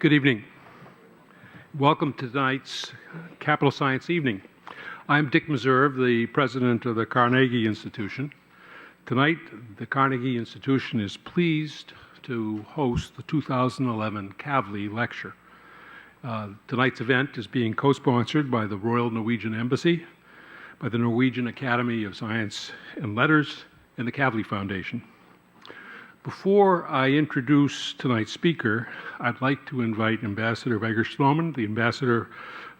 Good evening. Welcome to tonight's Capital Science Evening. I'm Dick Meserve, the president of the Carnegie Institution. Tonight, the Carnegie Institution is pleased to host the 2011 Kavli Lecture. Tonight's event is being co-sponsored by the Royal Norwegian Embassy, by the Norwegian Academy of Science and Letters, and the Kavli Foundation. Before I introduce tonight's speaker, I'd like to invite Ambassador Eigler, the Ambassador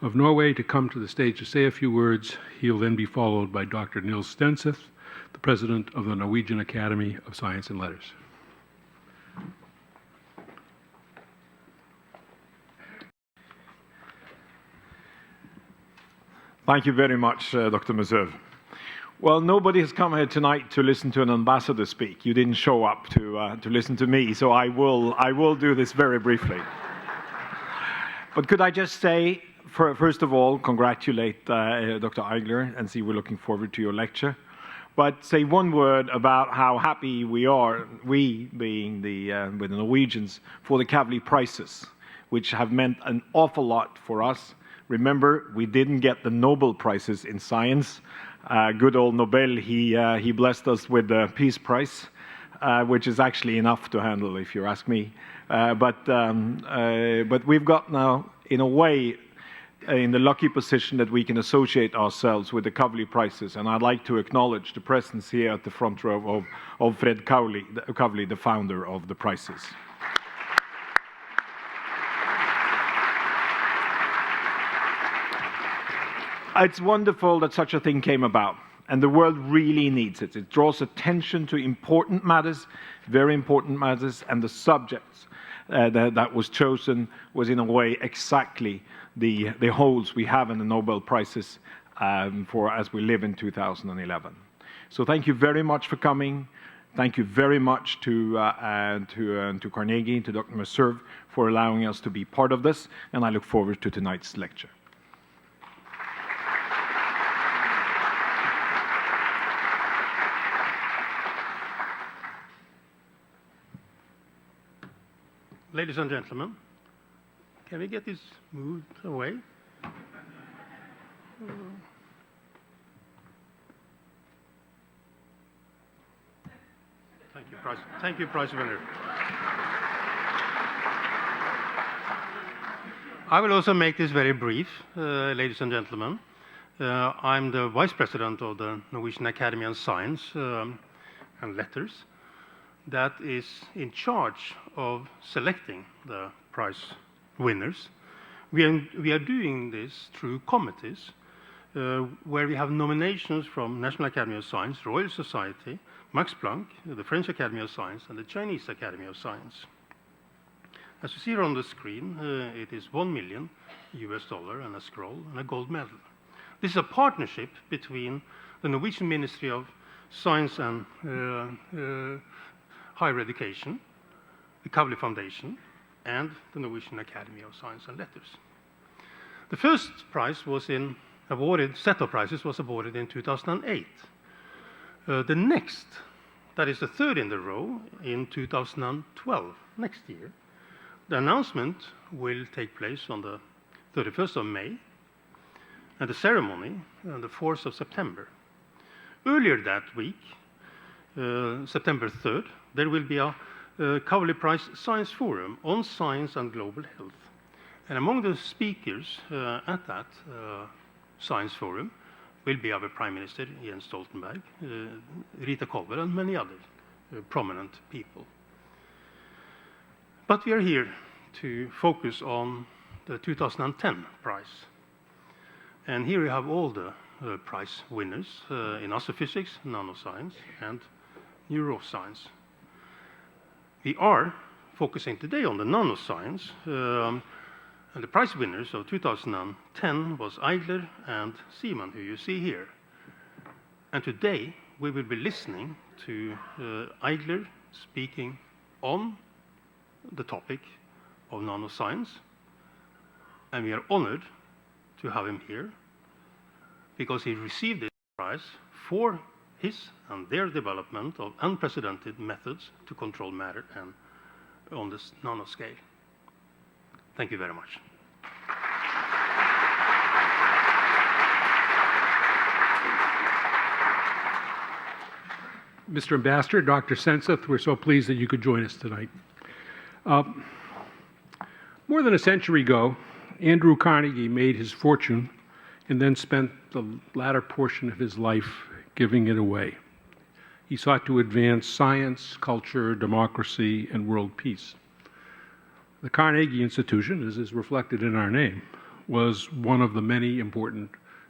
of Norway, to come to the stage to say a few words. He'll then be followed by Dr. Nils Stenseth, the President of the Norwegian Academy of Science and Letters. Thank you very much, Dr. Meserve. Well, nobody has come here tonight to listen to an ambassador speak. You didn't show up to listen to me, so I will do this very briefly. But could I just say, first of all, congratulate Dr. Eigler and say we're looking forward to your lecture. But say one word about how happy we are, we being with the Norwegians, for the Kavli Prizes, which have meant an awful lot for us. Remember, we didn't get the Nobel Prizes in science. Good old Nobel, he blessed us with the Peace Prize, which is actually enough to handle, if you ask me. But we've got now, in a way, in the lucky position that we can associate ourselves with the Kavli Prizes, and I'd like to acknowledge the presence here at the front row of Fred Kavli, the founder of the prizes. It's wonderful that such a thing came about, and the world really needs it. It draws attention to important matters, very important matters, and the subjects that was chosen was in a way exactly the holes we have in the Nobel Prizes for as we live in 2011. So thank you very much for coming. Thank you very much to Carnegie, to Dr. Meserve, for allowing us to be part of this, and I look forward to tonight's lecture. Ladies and gentlemen, can we get this moved away? Thank you, Prize. Thank you, prize winner. I will also make this very brief, ladies and gentlemen. I'm the vice president of the Norwegian Academy of Science and Letters, that is in charge of selecting the prize winners. We are doing this through committees where we have nominations from National Academy of Science, Royal Society, Max Planck, the French Academy of Science, and the Chinese Academy of Science. As you see here on the screen, it is $1 million and a scroll and a gold medal. This is a partnership between the Norwegian Ministry of Science and Higher Education, the Kavli Foundation, and the Norwegian Academy of Science and Letters. The first prize was set of prizes was awarded in 2008. The next, that is the third in the row, in 2012, next year. The announcement will take place on the 31st of May, and the ceremony on the 4th of September. Earlier that week, September 3rd, there will be a Kavli Prize Science Forum on science and global health. And among the speakers at that science forum will be our Prime Minister, Jens Stoltenberg, Rita Kolber, and many other prominent people. But we are here to focus on the 2010 prize. And here we have all the prize winners in astrophysics, nanoscience, and neuroscience. We are focusing today on the nanoscience, and the prize winners of 2010 was Eigler and Simon, who you see here. And today we will be listening to Eigler speaking on the topic of nanoscience, and we are honored to have him here because he received this prize for his and their development of unprecedented methods to control matter and on this nanoscale. Thank you very much. Mr. Ambassador, Dr. Senseth, we're so pleased that you could join us tonight. More than a century ago, Andrew Carnegie made his fortune and then spent the latter portion of his life giving it away. He sought to advance science, culture, democracy, and world peace. The Carnegie Institution, as is reflected in our name, was one of the many important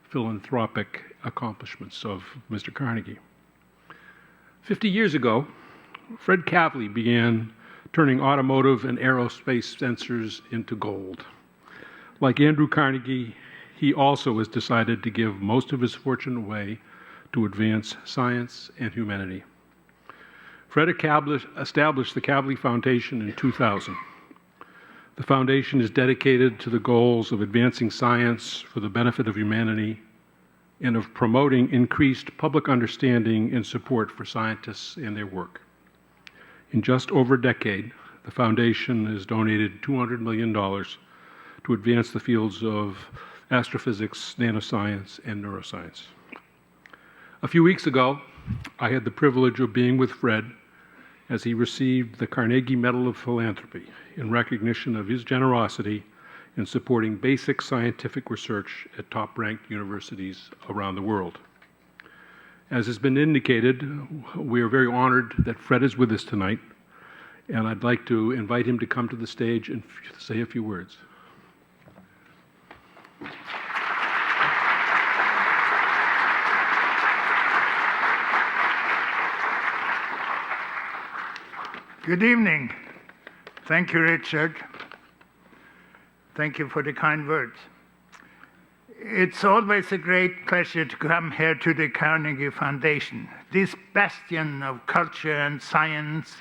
philanthropic accomplishments of Mr. Carnegie. 50 years ago, Fred Kavli began turning automotive and aerospace sensors into gold. Like Andrew Carnegie, he also has decided to give most of his fortune away to advance science and humanity. Fred established the Kavli Foundation in 2000. The foundation is dedicated to the goals of advancing science for the benefit of humanity and of promoting increased public understanding and support for scientists and their work. In just over a decade, the foundation has donated $200 million to advance the fields of astrophysics, nanoscience, and neuroscience. A few weeks ago, I had the privilege of being with Fred as he received the Carnegie Medal of Philanthropy in recognition of his generosity in supporting basic scientific research at top-ranked universities around the world. As has been indicated, we are very honored that Fred is with us tonight, and I'd like to invite him to come to the stage and say a few words. Good evening. Thank you, Richard. Thank you for the kind words. It's always a great pleasure to come here to the Carnegie Foundation, this bastion of culture and science,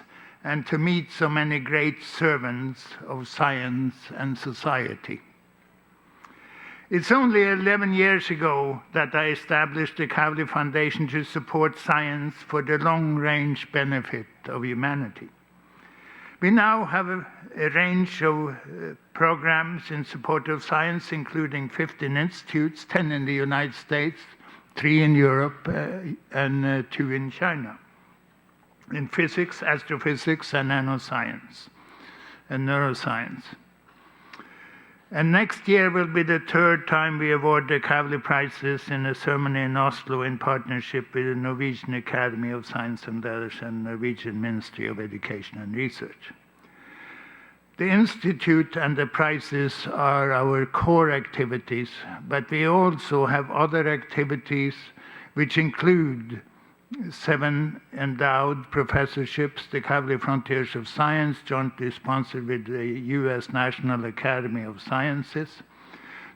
and to meet so many great servants of science and society. It's only 11 years ago that I established the Kavli Foundation to support science for the long-range benefit of humanity. We now have a range of programs in support of science, including 15 institutes, 10 in the United States, 3 in Europe, and 2 in China, in physics, astrophysics, and nanoscience, and neuroscience. And next year will be the 3rd time we award the Kavli Prizes in a ceremony in Oslo in partnership with the Norwegian Academy of Science and Letters and Norwegian Ministry of Education and Research. The Institute and the prizes are our core activities, but we also have other activities which include 7 endowed professorships, the Kavli Frontiers of Science, jointly sponsored with the U.S. National Academy of Sciences,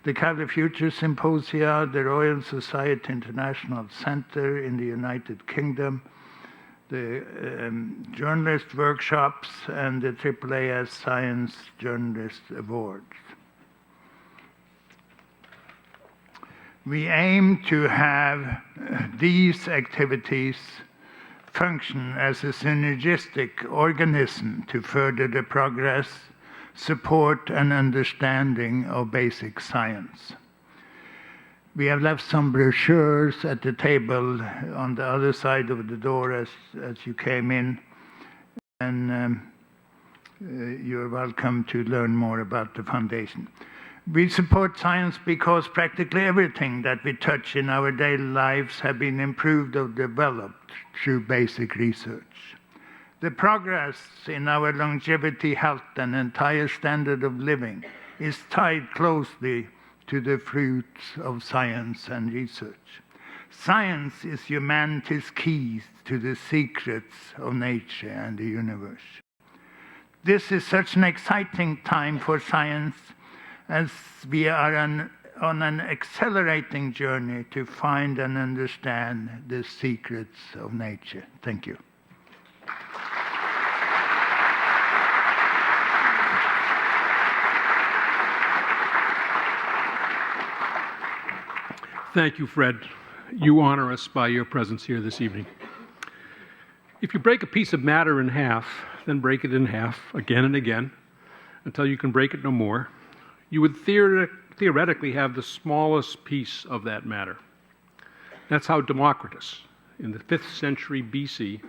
the Kavli Future Symposia, the Royal Society International Center in the United Kingdom, the journalist workshops, and the AAAS Science Journalist Awards. We aim to have these activities function as a synergistic organism to further the progress, support, and understanding of basic science. We have left some brochures at the table on the other side of the door as you came in, and you're welcome to learn more about the foundation. We support science because practically everything that we touch in our daily lives have been improved or developed through basic research. The progress in our longevity, health, and entire standard of living is tied closely to the fruits of science and research. Science is humanity's keys to the secrets of nature and the universe. This is such an exciting time for science, as we are on an accelerating journey to find and understand the secrets of nature. Thank you. Thank you, Fred. You honor us by your presence here this evening. If you break a piece of matter in half, then break it in half again and again until you can break it no more, you would theoretically have the smallest piece of that matter. That's how Democritus, in the 5th century BC,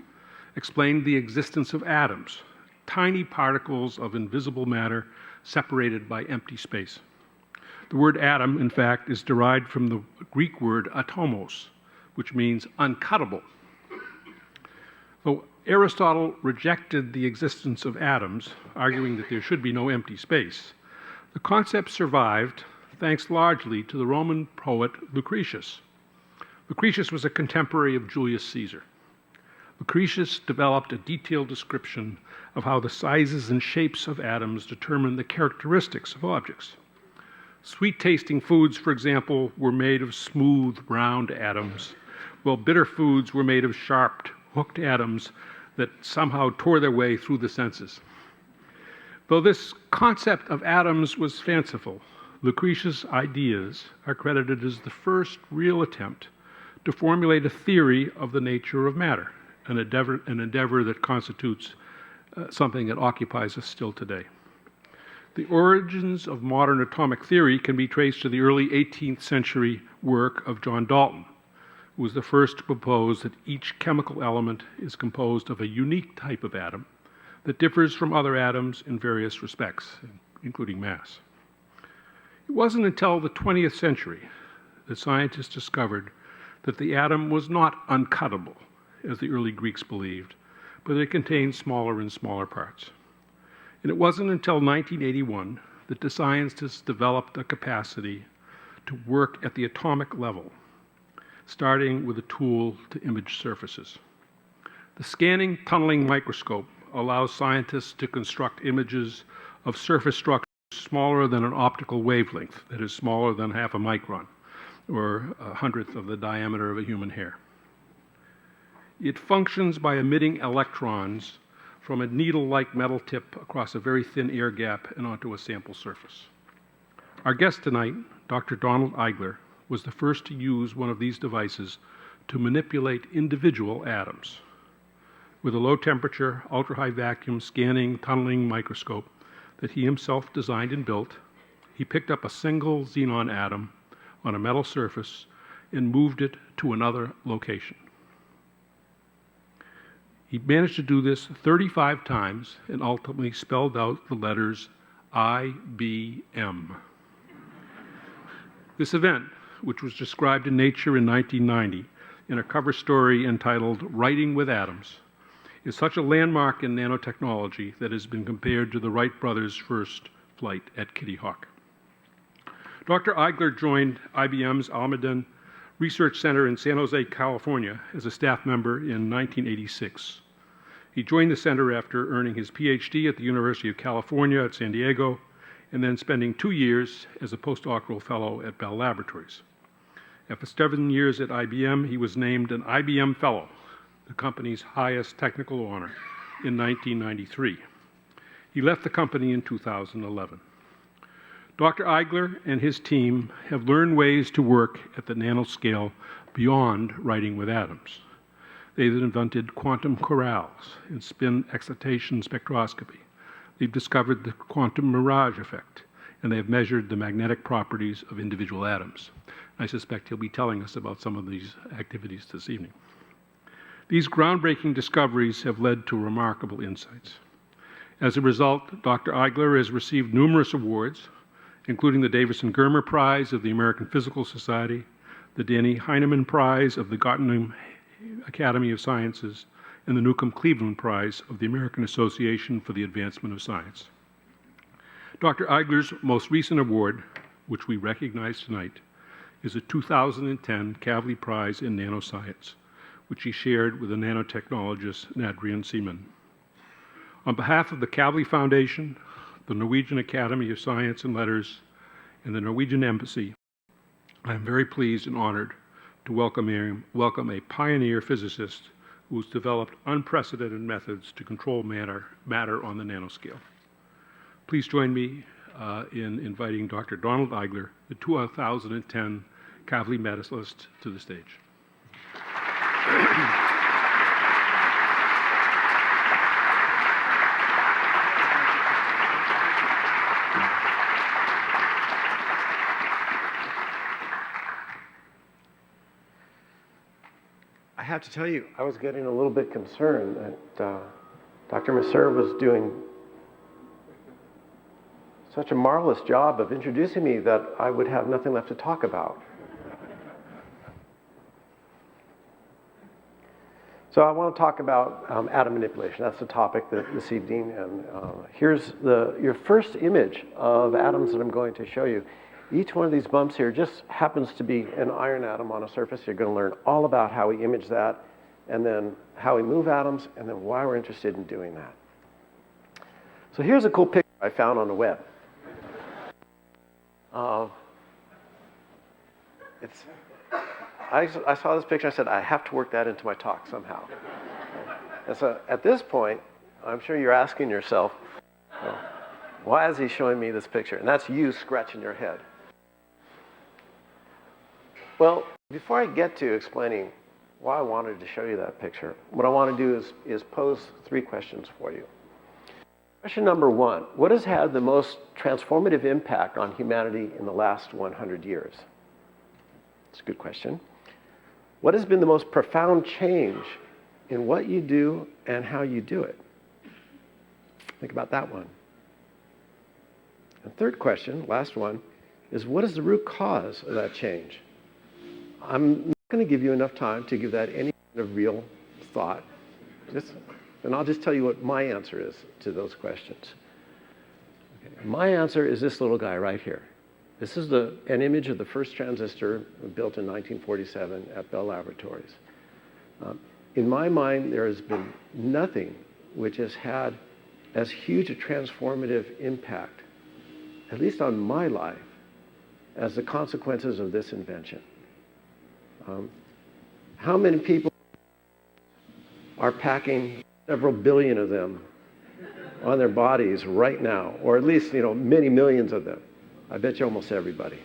explained the existence of atoms, tiny particles of invisible matter separated by empty space. The word atom, in fact, is derived from the Greek word atomos, which means uncuttable. Though Aristotle rejected the existence of atoms, arguing that there should be no empty space, the concept survived thanks largely to the Roman poet Lucretius. Lucretius was a contemporary of Julius Caesar. Lucretius developed a detailed description of how the sizes and shapes of atoms determine the characteristics of objects. Sweet-tasting foods, for example, were made of smooth, round atoms, while bitter foods were made of sharp, hooked atoms that somehow tore their way through the senses. Though this concept of atoms was fanciful, Lucretius' ideas are credited as the first real attempt to formulate a theory of the nature of matter, an endeavor that constitutes something that occupies us still today. The origins of modern atomic theory can be traced to the early 18th century work of John Dalton, who was the first to propose that each chemical element is composed of a unique type of atom that differs from other atoms in various respects, including mass. It wasn't until the 20th century that scientists discovered that the atom was not uncuttable, as the early Greeks believed, but that it contained smaller and smaller parts. And it wasn't until 1981 that the scientists developed a capacity to work at the atomic level, starting with a tool to image surfaces. The scanning tunneling microscope allows scientists to construct images of surface structures smaller than an optical wavelength, that is smaller than half a micron, or a hundredth of the diameter of a human hair. It functions by emitting electrons from a needle-like metal tip across a very thin air gap and onto a sample surface. Our guest tonight, Dr. Donald Eigler, was the first to use one of these devices to manipulate individual atoms. With a low-temperature, ultra-high vacuum scanning tunneling microscope that he himself designed and built, he picked up a single xenon atom on a metal surface and moved it to another location. He managed to do this 35 times and ultimately spelled out the letters IBM. This event, which was described in Nature in 1990 in a cover story entitled Writing with Atoms, is such a landmark in nanotechnology that has been compared to the Wright brothers' first flight at Kitty Hawk. Dr. Eigler joined IBM's Almaden Research Center in San Jose, California, as a staff member in 1986. He joined the center after earning his PhD at the University of California at San Diego, and then spending 2 years as a postdoctoral fellow at Bell Laboratories. After 7 years at IBM, he was named an IBM Fellow, the company's highest technical honor, in 1993. He left the company in 2011. Dr. Eigler and his team have learned ways to work at the nanoscale beyond writing with atoms. They've invented quantum corrals and spin excitation spectroscopy. They've discovered the quantum mirage effect, and they have measured the magnetic properties of individual atoms. I suspect he'll be telling us about some of these activities this evening. These groundbreaking discoveries have led to remarkable insights. As a result, Dr. Eigler has received numerous awards, including the Davison-Germer Prize of the American Physical Society, the Danny Heinemann Prize of the Gottingen Academy of Sciences, and the Newcomb-Cleveland Prize of the American Association for the Advancement of Science. Dr. Eigler's most recent award, which we recognize tonight, is a 2010 Kavli Prize in Nanoscience, which he shared with the nanotechnologist Nadrian Seaman. On behalf of the Kavli Foundation, the Norwegian Academy of Science and Letters, and the Norwegian Embassy, I am very pleased and honored to welcome a pioneer physicist who's developed unprecedented methods to control matter on the nanoscale. Please join me in inviting Dr. Donald Eigler, the 2010 Kavli medalist, to the stage. to tell you, I was getting a little bit concerned that Dr. Meserve was doing such a marvelous job of introducing me that I would have nothing left to talk about. So I want to talk about atom manipulation. That's the topic this evening. And here's your first image of atoms that I'm going to show you. Each one of these bumps here just happens to be an iron atom on a surface. You're going to learn all about how we image that, and then how we move atoms, and then why we're interested in doing that. So here's a cool picture I found on the web. I saw this picture, I said, I have to work that into my talk somehow. And so at this point, I'm sure you're asking yourself, why is he showing me this picture? And that's you scratching your head. Well, before I get to explaining why I wanted to show you that picture, what I want to do is pose 3 questions for you. Question number 1, what has had the most transformative impact on humanity in the last 100 years? It's a good question. What has been the most profound change in what you do and how you do it? Think about that one. And third question, last one, is what is the root cause of that change? I'm not going to give you enough time to give that any kind of real thought. And I'll just tell you what my answer is to those questions. Okay. My answer is this little guy right here. This is an image of the first transistor built in 1947 at Bell Laboratories. In my mind, there has been nothing which has had as huge a transformative impact, at least on my life, as the consequences of this invention. How many people are packing several billion of them on their bodies right now, or at least, many millions of them? I bet you almost everybody.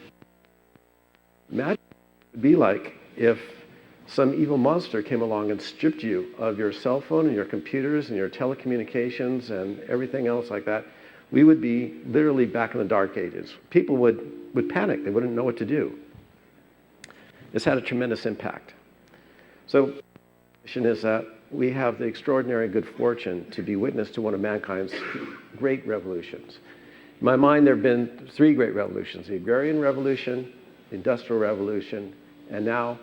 Imagine what it would be like if some evil monster came along and stripped you of your cell phone and your computers and your telecommunications and everything else like that. We would be literally back in the dark ages. People would panic. They wouldn't know what to do. This had a tremendous impact. So the question is that we have the extraordinary good fortune to be witness to one of mankind's great revolutions. In my mind, there have been 3 great revolutions: the agrarian revolution, the industrial revolution, and now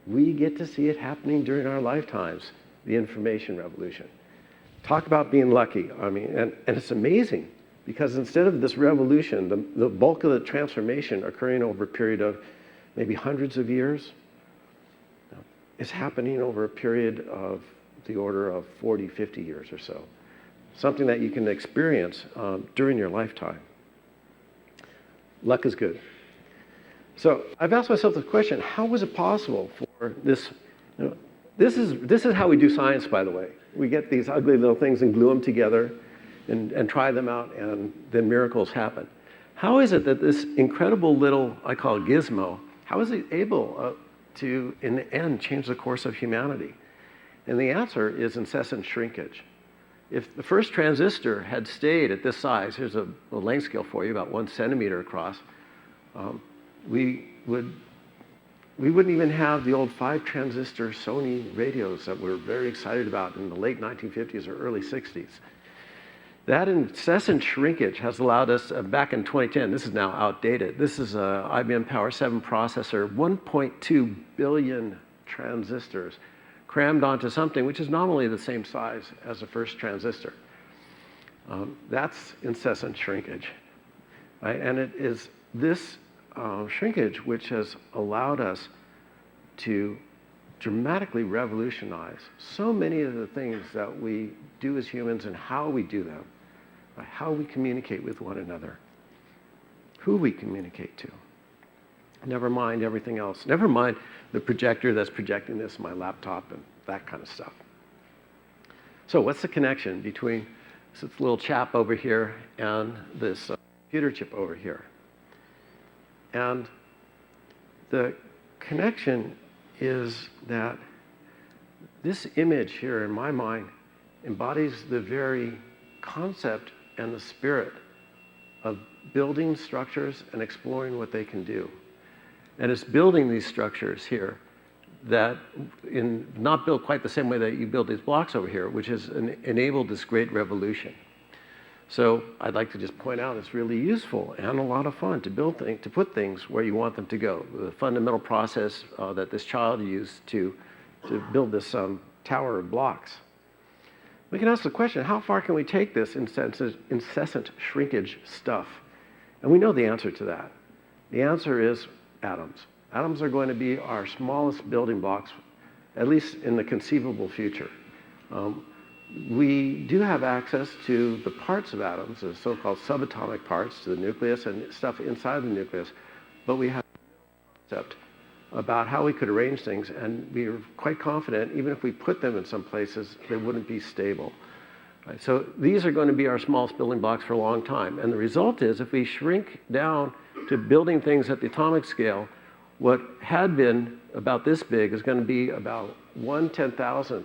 we get to see it happening during our lifetimes, the information revolution. Talk about being lucky. I mean, and it's amazing because instead of this revolution, the bulk of the transformation occurring over a period of maybe hundreds of years, is happening over a period of the order of 40, 50 years or so. Something that you can experience during your lifetime. Luck is good. So I've asked myself the question, how was it possible for this? This is how we do science, by the way. We get these ugly little things and glue them together and try them out, and then miracles happen. How is it that this incredible little, I call it gizmo, how is it able to, in the end, change the course of humanity? And the answer is incessant shrinkage. If the first transistor had stayed at this size, here's a length scale for you, about 1 centimeter across, we wouldn't even have the old 5-transistor Sony radios that we're very excited about in the late 1950s or early 60s. That incessant shrinkage has allowed us, back in 2010, this is now outdated, this is a IBM Power 7 processor, 1.2 billion transistors crammed onto something which is nominally the same size as the first transistor. That's incessant shrinkage. Right? And it is this shrinkage which has allowed us to dramatically revolutionize so many of the things that we do as humans and how we do them, right? How we communicate with one another, who we communicate to. Never mind everything else. Never mind the projector that's projecting this, my laptop, and that kind of stuff. So what's the connection between this little chap over here and this computer chip over here? And the connection is that this image here, in my mind, embodies the very concept and the spirit of building structures and exploring what they can do. And it's building these structures here that not built quite the same way that you build these blocks over here, which has enabled this great revolution. So I'd like to just point out it's really useful and a lot of fun to build things, to put things where you want them to go. The fundamental process that this child used to build this tower of blocks. We can ask the question, how far can we take this incessant shrinkage stuff? And we know the answer to that. The answer is atoms. Atoms are going to be our smallest building blocks, at least in the conceivable future. We do have access to the parts of atoms, the so-called subatomic parts, to the nucleus and stuff inside the nucleus, but we have a concept about how we could arrange things, and we are quite confident, even if we put them in some places, they wouldn't be stable. Right? So these are going to be our smallest building blocks for a long time, and the result is if we shrink down to building things at the atomic scale, what had been about this big is going to be about 1/10,000th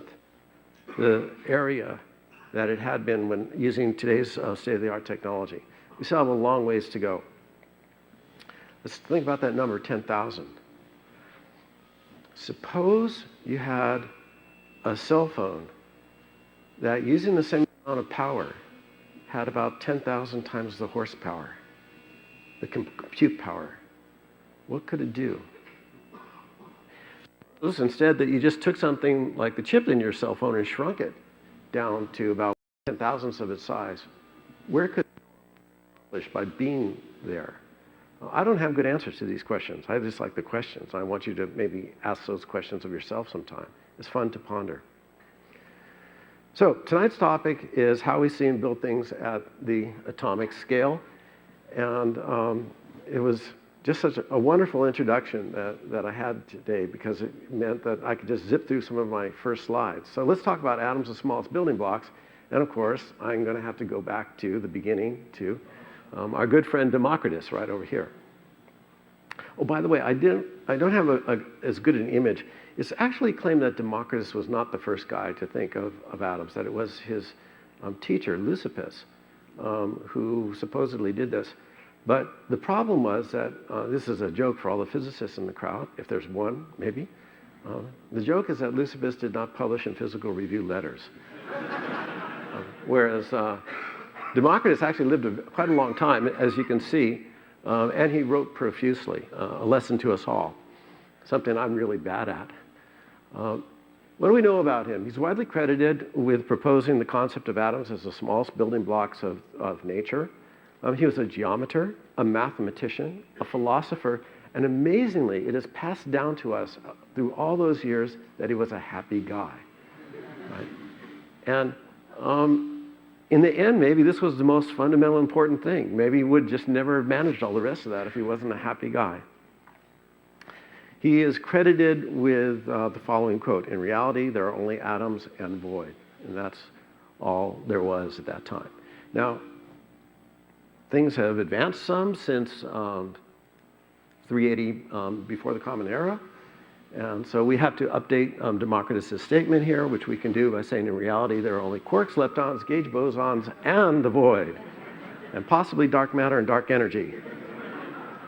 the area that it had been when using today's state-of-the-art technology. We still have a long ways to go. Let's think about that number, 10,000. Suppose you had a cell phone that, using the same amount of power, had about 10,000 times the horsepower, the compute power. What could it do? Suppose instead that you just took something like the chip in your cell phone and shrunk it down to about 10,000ths of its size. Where could it accomplish by being there? I don't have good answers to these questions. I just like the questions. I want you to maybe ask those questions of yourself sometime. It's fun to ponder. So tonight's topic is how we see and build things at the atomic scale. And it was just such a wonderful introduction that I had today, because it meant that I could just zip through some of my first slides. So let's talk about atoms, the smallest building blocks. And of course, I'm going to have to go back to the beginning, to our good friend Democritus right over here. Oh, by the way, I don't have as good an image. It's actually claimed that Democritus was not the first guy to think of atoms, that it was his teacher, Leucippus, who supposedly did this. But the problem was that, this is a joke for all the physicists in the crowd, if there's one, maybe. The joke is that Leucippus did not publish in Physical Review letters. Whereas Democritus actually lived quite a long time, as you can see, and he wrote profusely, a lesson to us all, something I'm really bad at. What do we know about him? He's widely credited with proposing the concept of atoms as the smallest building blocks of nature. He was a geometer, a mathematician, a philosopher, and amazingly, it is passed down to us through all those years that he was a happy guy. Right? And in the end, maybe this was the most fundamental important thing. Maybe he would just never have managed all the rest of that if he wasn't a happy guy. He is credited with the following quote: "In reality, there are only atoms and void." And that's all there was at that time. Now, things have advanced some since 380 before the Common Era. And so we have to update Democritus' statement here, which we can do by saying, in reality, there are only quarks, leptons, gauge bosons, and the void, and possibly dark matter and dark energy.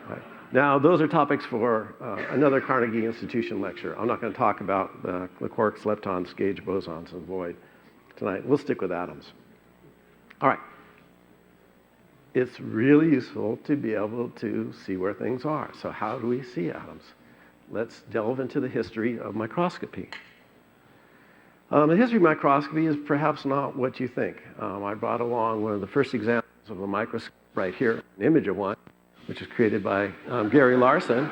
Right. Now, those are topics for another Carnegie Institution lecture. I'm not going to talk about the quarks, leptons, gauge bosons, and void tonight. We'll stick with atoms. All right. It's really useful to be able to see where things are. So how do we see atoms? Let's delve into the history of microscopy. The history of microscopy is perhaps not what you think. I brought along one of the first examples of a microscope right here, an image of one, which was created by Gary Larson.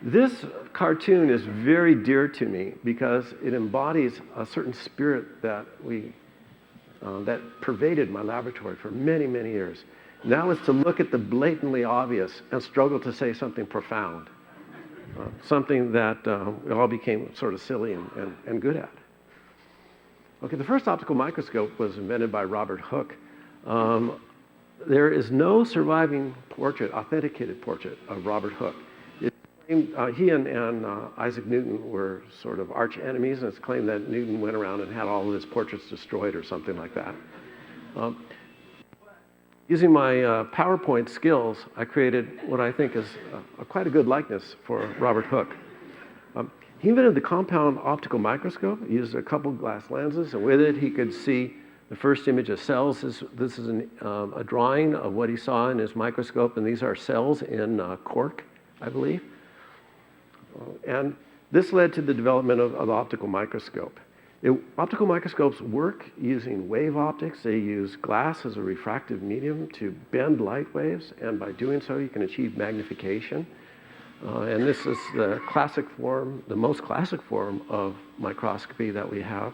This cartoon is very dear to me because it embodies a certain spirit that that pervaded my laboratory for many, many years. Now it's to look at the blatantly obvious and struggle to say something profound, something that we all became sort of silly and good at. Okay, the first optical microscope was invented by Robert Hooke. There is no surviving portrait, authenticated portrait of Robert Hooke. He and Isaac Newton were sort of arch enemies, and it's claimed that Newton went around and had all of his portraits destroyed or something like that. Using my PowerPoint skills, I created what I think is quite a good likeness for Robert Hooke. He invented the compound optical microscope. He used a couple glass lenses, and with it he could see the first image of cells. This is a drawing of what he saw in his microscope, and these are cells in cork, I believe. And this led to the development of the optical microscope. Optical microscopes work using wave optics. They use glass as a refractive medium to bend light waves, and by doing so you can achieve magnification. And this is the classic form, the most classic form of microscopy that we have.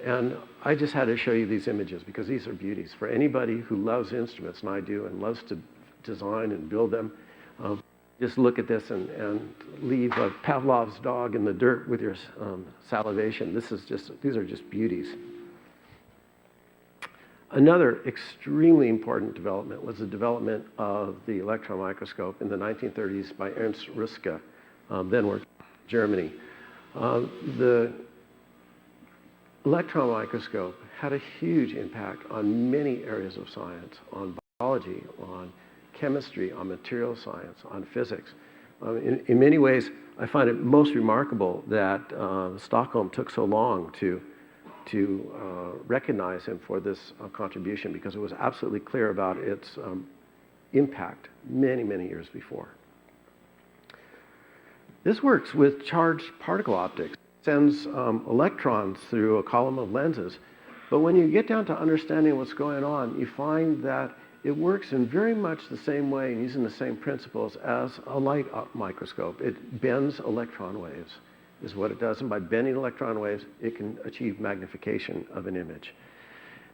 And I just had to show you these images because these are beauties. For anybody who loves instruments, and I do, and loves to design and build them, just look at this and leave a Pavlov's dog in the dirt with your salivation. These are just beauties. Another extremely important development was the development of the electron microscope in the 1930s by Ernst Ruska, then worked in Germany. The electron microscope had a huge impact on many areas of science, on biology, on chemistry, on material science, on physics. In many ways, I find it most remarkable that Stockholm took so long to recognize him for this contribution, because it was absolutely clear about its impact many, many years before. This works with charged particle optics. It sends electrons through a column of lenses. But when you get down to understanding what's going on, you find that it works in very much the same way and using the same principles as a light microscope. It bends electron waves, is what it does. And by bending electron waves, it can achieve magnification of an image.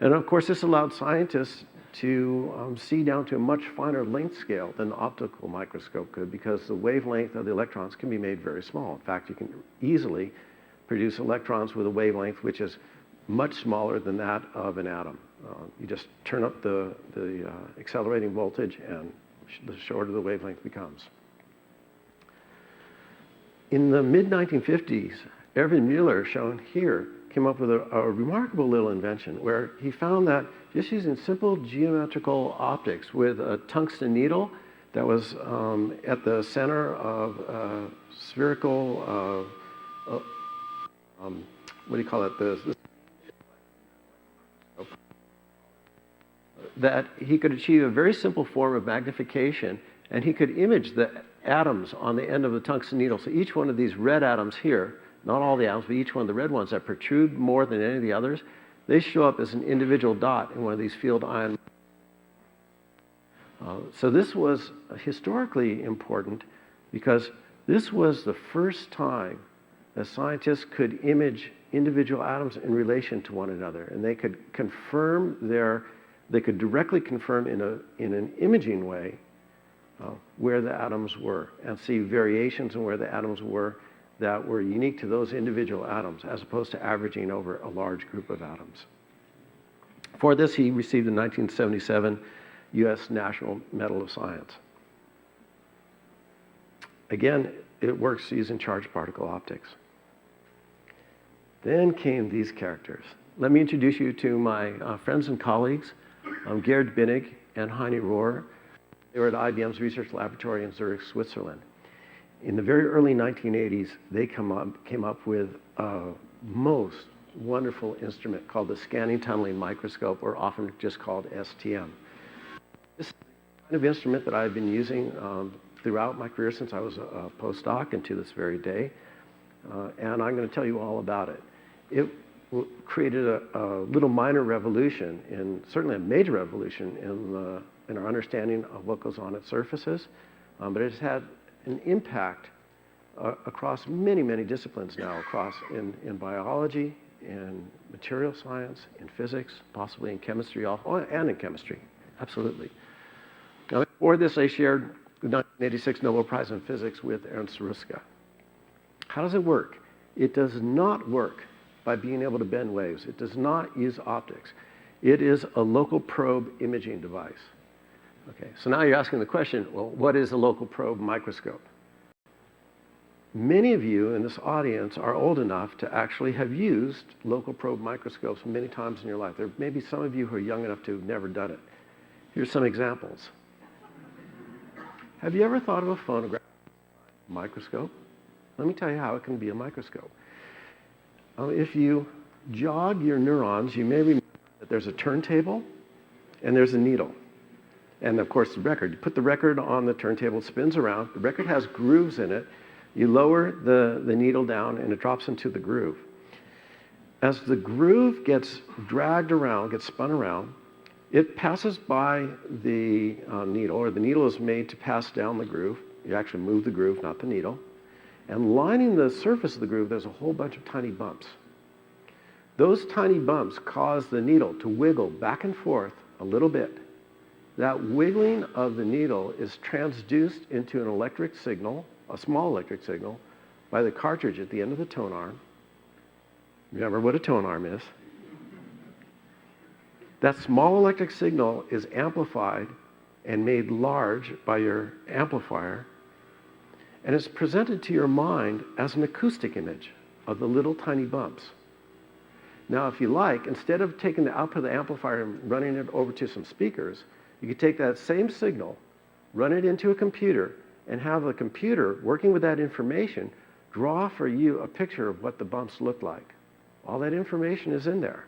And of course, this allowed scientists to see down to a much finer length scale than the optical microscope could, because the wavelength of the electrons can be made very small. In fact, you can easily produce electrons with a wavelength which is much smaller than that of an atom. You just turn up the accelerating voltage, and the shorter the wavelength becomes. In the mid-1950s, Erwin Müller, shown here, came up with a remarkable little invention where he found that just using simple geometrical optics with a tungsten needle that was at the center of a spherical, what do you call it? That he could achieve a very simple form of magnification, and he could image the atoms on the end of the tungsten needle. So each one of these red atoms here, not all the atoms, but each one of the red ones that protrude more than any of the others, they show up as an individual dot in one of these field ion. So this was historically important because this was the first time that scientists could image individual atoms in relation to one another, and they could confirm they could directly confirm in an imaging way where the atoms were, and see variations in where the atoms were that were unique to those individual atoms, as opposed to averaging over a large group of atoms. For this, he received the 1977 U.S. National Medal of Science. Again, it works using charged particle optics. Then came these characters. Let me introduce you to my friends and colleagues, Gerd Binnig and Heini Rohr. They were at IBM's research laboratory in Zurich, Switzerland. In the very early 1980s, they came up with a most wonderful instrument called the scanning tunneling microscope, or often just called STM. This is the kind of instrument that I've been using throughout my career since I was a postdoc and to this very day. And I'm going to tell you all about it. It created a little minor revolution, certainly a major revolution in our understanding of what goes on at surfaces, but it's had an impact across many, many disciplines now, in biology, in material science, in physics, possibly in chemistry, and in chemistry, absolutely. Now, before this, I shared the 1986 Nobel Prize in Physics with Ernst Ruska. How does it work? It does not work by being able to bend waves. It does not use optics. It is a local probe imaging device. Okay, so now you're asking the question, well, what is a local probe microscope? Many of you in this audience are old enough to actually have used local probe microscopes many times in your life. There may be some of you who are young enough to have never done it. Here's some examples. Have you ever thought of a phonograph microscope? Let me tell you how it can be a microscope. If you jog your neurons, you may remember that there's a turntable and there's a needle. And of course, the record. You put the record on the turntable, it spins around. The record has grooves in it. You lower the needle down and it drops into the groove. As the groove gets dragged around, gets spun around, it passes by the needle, or the needle is made to pass down the groove. You actually move the groove, not the needle. And lining the surface of the groove, there's a whole bunch of tiny bumps. Those tiny bumps cause the needle to wiggle back and forth a little bit. That wiggling of the needle is transduced into an electric signal, a small electric signal, by the cartridge at the end of the tone arm. Remember what a tone arm is. That small electric signal is amplified and made large by your amplifier, and it's presented to your mind as an acoustic image of the little tiny bumps. Now, if you like, instead of taking the output of the amplifier and running it over to some speakers, you could take that same signal, run it into a computer, and have the computer, working with that information, draw for you a picture of what the bumps look like. All that information is in there.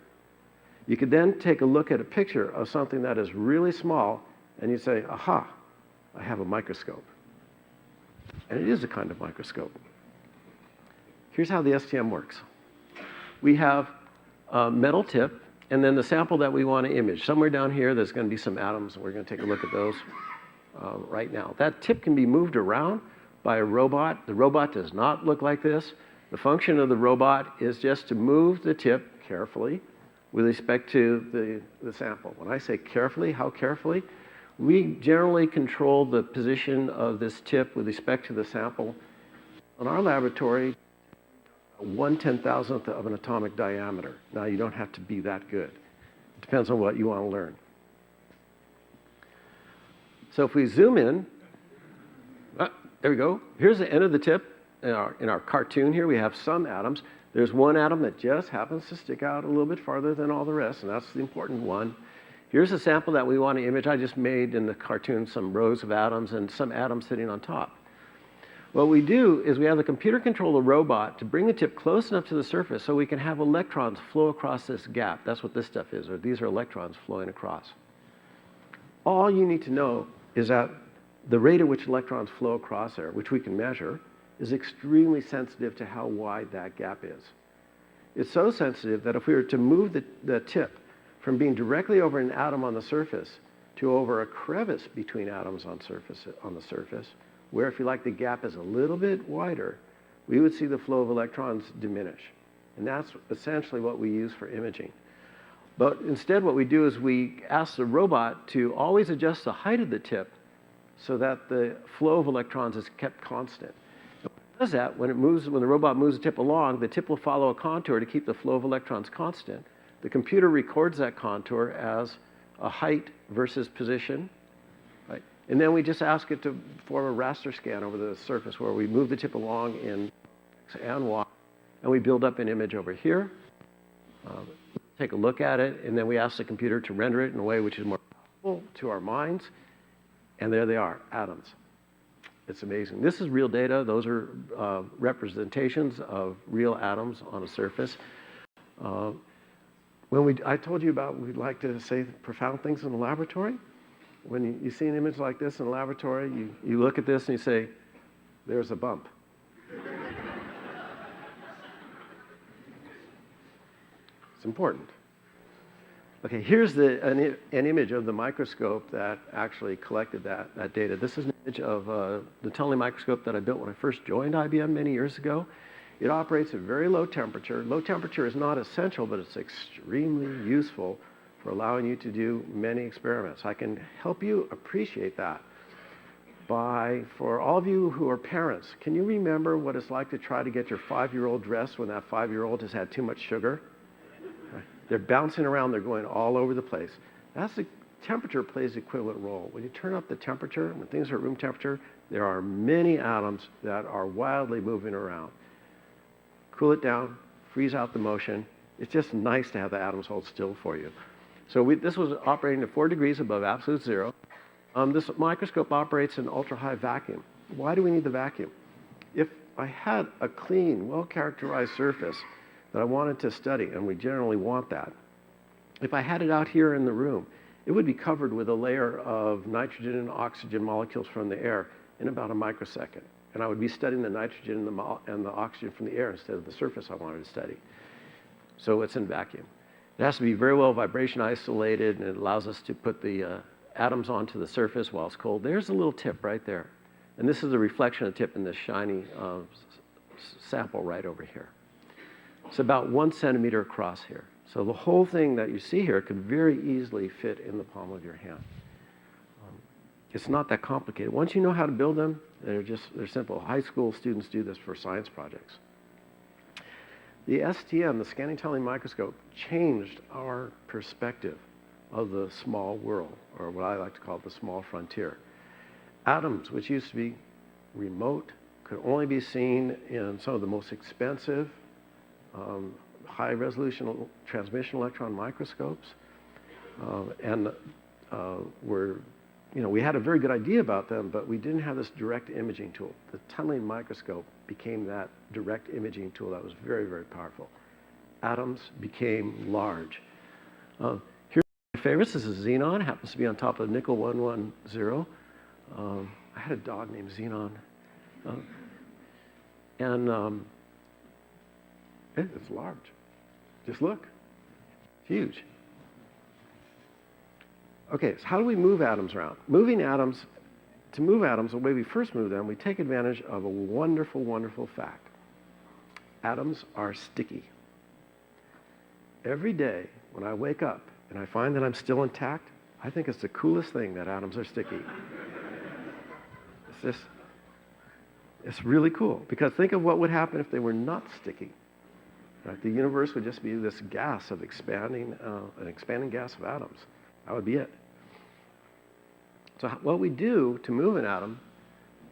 You could then take a look at a picture of something that is really small, and you say, aha, I have a microscope. And it is a kind of microscope. Here's how the STM works. We have a metal tip, and then the sample that we want to image. Somewhere down here, there's going to be some atoms, and we're going to take a look at those right now. That tip can be moved around by a robot. The robot does not look like this. The function of the robot is just to move the tip carefully with respect to the sample. When I say carefully, how carefully? We generally control the position of this tip with respect to the sample. In our laboratory, 1/10,000th of an atomic diameter. Now, you don't have to be that good. It depends on what you want to learn. So if we zoom in, there we go. Here's the end of the tip. In our cartoon here, we have some atoms. There's one atom that just happens to stick out a little bit farther than all the rest, and that's the important one. Here's a sample that we want to image. I just made in the cartoon some rows of atoms and some atoms sitting on top. What we do is we have the computer control the robot to bring the tip close enough to the surface so we can have electrons flow across this gap. That's what this stuff is, or these are electrons flowing across. All you need to know is that the rate at which electrons flow across there, which we can measure, is extremely sensitive to how wide that gap is. It's so sensitive that if we were to move the tip from being directly over an atom on the surface to over a crevice between atoms on the surface, where, if you like, the gap is a little bit wider, we would see the flow of electrons diminish. And that's essentially what we use for imaging. But instead, what we do is we ask the robot to always adjust the height of the tip so that the flow of electrons is kept constant. Does that, when the robot moves the tip along, the tip will follow a contour to keep the flow of electrons constant. The computer records that contour as a height versus position, right? And then we just ask it to perform a raster scan over the surface where we move the tip along in X and Y, and we build up an image over here, take a look at it, and then we ask the computer to render it in a way which is more powerful to our minds, and there they are, atoms. It's amazing. This is real data. Those are representations of real atoms on a surface. I told you about we'd like to say profound things in the laboratory. When you see an image like this in the laboratory, you look at this and you say, there's a bump. It's important. Okay, here's an image of the microscope that actually collected that data. This is an image of the tunneling microscope that I built when I first joined IBM many years ago. It operates at very low temperature. Low temperature is not essential, but it's extremely useful for allowing you to do many experiments. I can help you appreciate that for all of you who are parents, can you remember what it's like to try to get your 5-year-old dressed when that 5-year-old has had too much sugar? They're bouncing around, they're going all over the place. That's the temperature plays the equivalent role. When you turn up the temperature, when things are at room temperature, there are many atoms that are wildly moving around. Cool it down, freeze out the motion. It's just nice to have the atoms hold still for you. So this was operating at 4 degrees above absolute zero. This microscope operates in ultra-high vacuum. Why do we need the vacuum? If I had a clean, well-characterized surface that I wanted to study, and we generally want that, if I had it out here in the room, it would be covered with a layer of nitrogen and oxygen molecules from the air in about a microsecond. And I would be studying the nitrogen and the oxygen from the air instead of the surface I wanted to study. So it's in vacuum. It has to be very well vibration isolated, and it allows us to put the atoms onto the surface while it's cold. There's a little tip right there. And this is a reflection of the tip in this shiny sample right over here. It's about 1 centimeter across here. So the whole thing that you see here could very easily fit in the palm of your hand. It's not that complicated. Once you know how to build them, they're simple. High school students do this for science projects. The STM, the scanning tunneling microscope, changed our perspective of the small world, or what I like to call the small frontier. Atoms, which used to be remote, could only be seen in some of the most expensive high-resolution transmission electron microscopes, we had a very good idea about them, but we didn't have this direct imaging tool. The tunneling microscope became that direct imaging tool that was very, very powerful. Atoms became large. Here's my favorites. This is xenon. Happens to be on top of nickel 110. I had a dog named Xenon. It's large. Just look. It's huge. Okay, so how do we move atoms around? To move atoms, the way we first move them, we take advantage of a wonderful, wonderful fact. Atoms are sticky. Every day when I wake up and I find that I'm still intact, I think it's the coolest thing that atoms are sticky. It's really cool, because think of what would happen if they were not sticky. Right? The universe would just be this gas of an expanding gas of atoms. That would be it. So what we do to move an atom,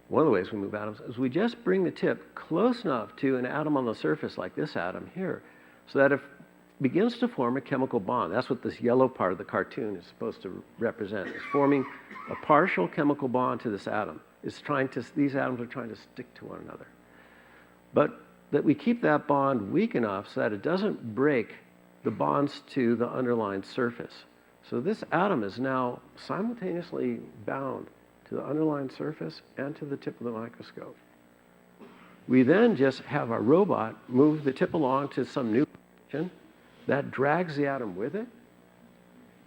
one of the ways we move atoms, is we just bring the tip close enough to an atom on the surface, like this atom here, so that it begins to form a chemical bond. That's what this yellow part of the cartoon is supposed to represent. It's forming a partial chemical bond to this atom. These atoms are trying to stick to one another. But that we keep that bond weak enough so that it doesn't break the bonds to the underlying surface. So this atom is now simultaneously bound to the underlying surface and to the tip of the microscope. We then just have our robot move the tip along to some new position that drags the atom with it,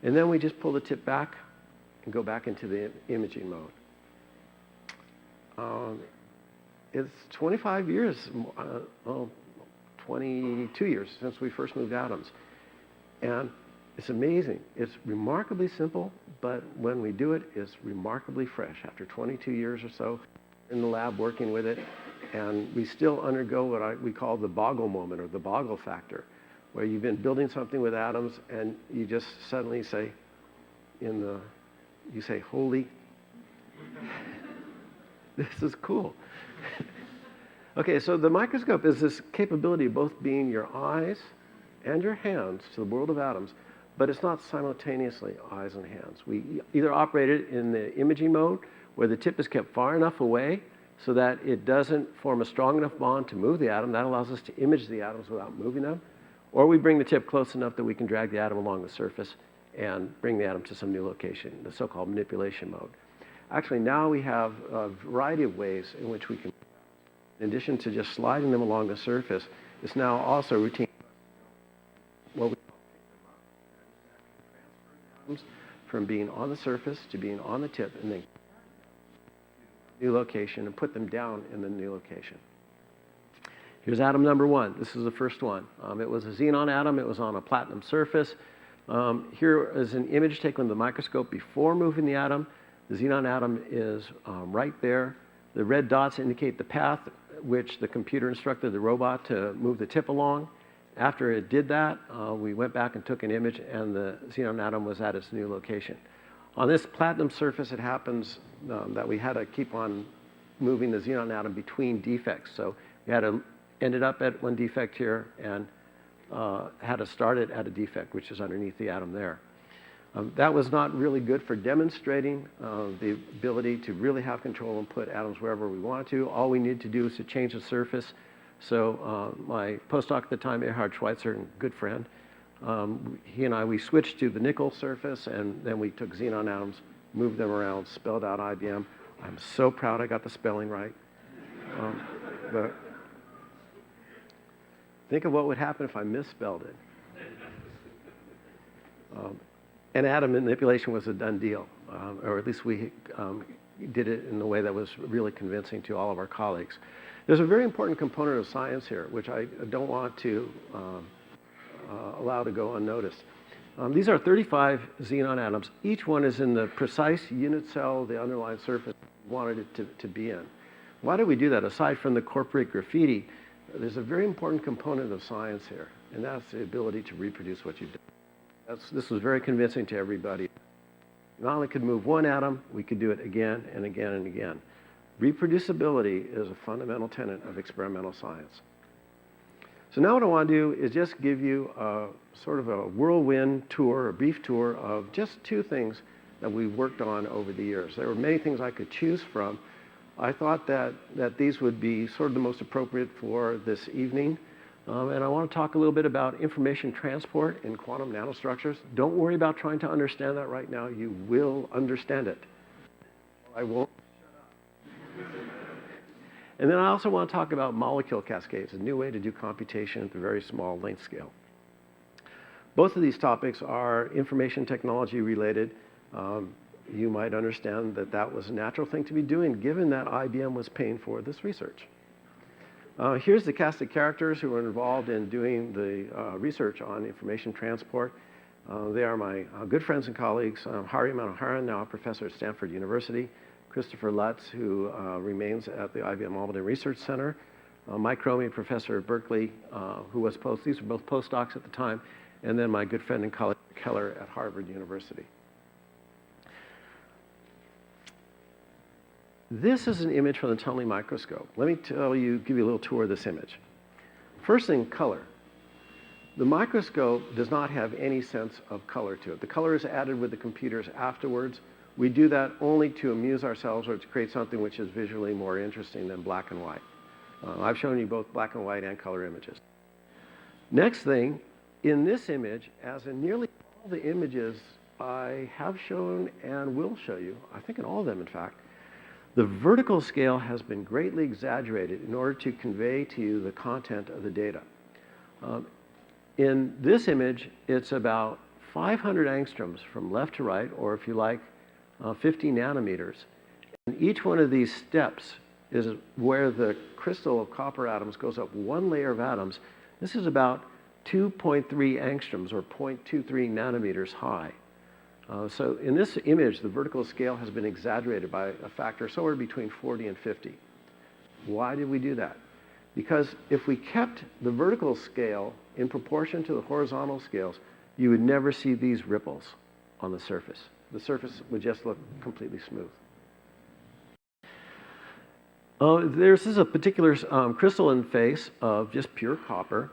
and then we just pull the tip back and go back into the imaging mode. It's 25 years, 22 years since we first moved atoms. And it's amazing. It's remarkably simple, but when we do it, it's remarkably fresh. After 22 years or so in the lab working with it, and we still undergo what we call the boggle moment, or the boggle factor, where you've been building something with atoms and you just suddenly say, holy, this is cool. Okay, so the microscope is this capability of both being your eyes and your hands to the world of atoms, but it's not simultaneously eyes and hands. We either operate it in the imaging mode, where the tip is kept far enough away so that it doesn't form a strong enough bond to move the atom. That allows us to image the atoms without moving them. Or we bring the tip close enough that we can drag the atom along the surface and bring the atom to some new location, the so-called manipulation mode. Actually, now we have a variety of ways in which we can, in addition to just sliding them along the surface, it's now also routine what we call atoms from being on the surface to being on the tip, and then new location and put them down in the new location. Here's atom number one. This is the first one. It was a xenon atom. It was on a platinum surface. Here is an image taken with the microscope before moving the atom. The xenon atom is right there. The red dots indicate the path which the computer instructed the robot to move the tip along. After it did that, we went back and took an image, and the xenon atom was at its new location. On this platinum surface, it happens that we had to keep on moving the xenon atom between defects. So we had to ended up at one defect here and had to start it at a defect, which is underneath the atom there. That was not really good for demonstrating the ability to really have control and put atoms wherever we want to. All we need to do is to change the surface. So my postdoc at the time, Erhard Schweitzer, a good friend, he and we switched to the nickel surface, and then we took xenon atoms, moved them around, spelled out IBM. I'm so proud I got the spelling right. But think of what would happen if I misspelled it. And atom manipulation was a done deal, or at least we did it in a way that was really convincing to all of our colleagues. There's a very important component of science here, which I don't want to allow to go unnoticed. These are 35 xenon atoms. Each one is in the precise unit cell, the underlying surface we wanted it to be in. Why do we do that? Aside from the corporate graffiti, there's a very important component of science here, and that's the ability to reproduce what you've done. This was very convincing to everybody. Not only could move one atom, we could do it again and again and again. Reproducibility is a fundamental tenet of experimental science. So now what I want to do is just give you a sort of a whirlwind tour, a brief tour of just two things that we've worked on over the years. There were many things I could choose from. I thought that these would be sort of the most appropriate for this evening. And I want to talk a little bit about information transport in quantum nanostructures. Don't worry about trying to understand that right now. You will understand it. I won't. And then I also want to talk about molecule cascades, a new way to do computation at the very small length scale. Both of these topics are information technology related. You might understand that that was a natural thing to be doing given that IBM was paying for this research. Here's the cast of characters who were involved in doing the research on information transport. They are my good friends and colleagues, Hari Manoharan, now a professor at Stanford University, Christopher Lutz, who remains at the IBM Almaden Research Center, Mike Romey, professor at Berkeley, who was these were both postdocs at the time, and then my good friend and colleague Keller at Harvard University. This is an image from the tunneling microscope. Let me give you a little tour of this image. First thing, color. The microscope does not have any sense of color to it. The color is added with the computers afterwards. We do that only to amuse ourselves or to create something which is visually more interesting than black and white. I've shown you both black and white and color images. Next thing, in this image, as in nearly all the images I have shown and will show you, I think in all of them in fact, the vertical scale has been greatly exaggerated in order to convey to you the content of the data. In this image, it's about 500 angstroms from left to right, or if you like, 50 nanometers. And each one of these steps is where the crystal of copper atoms goes up one layer of atoms. This is about 2.3 angstroms, or 0.23 nanometers high. So in this image, the vertical scale has been exaggerated by a factor somewhere between 40 and 50. Why did we do that? Because if we kept the vertical scale in proportion to the horizontal scales, you would never see these ripples on the surface. The surface would just look completely smooth. This is a particular crystalline face of just pure copper.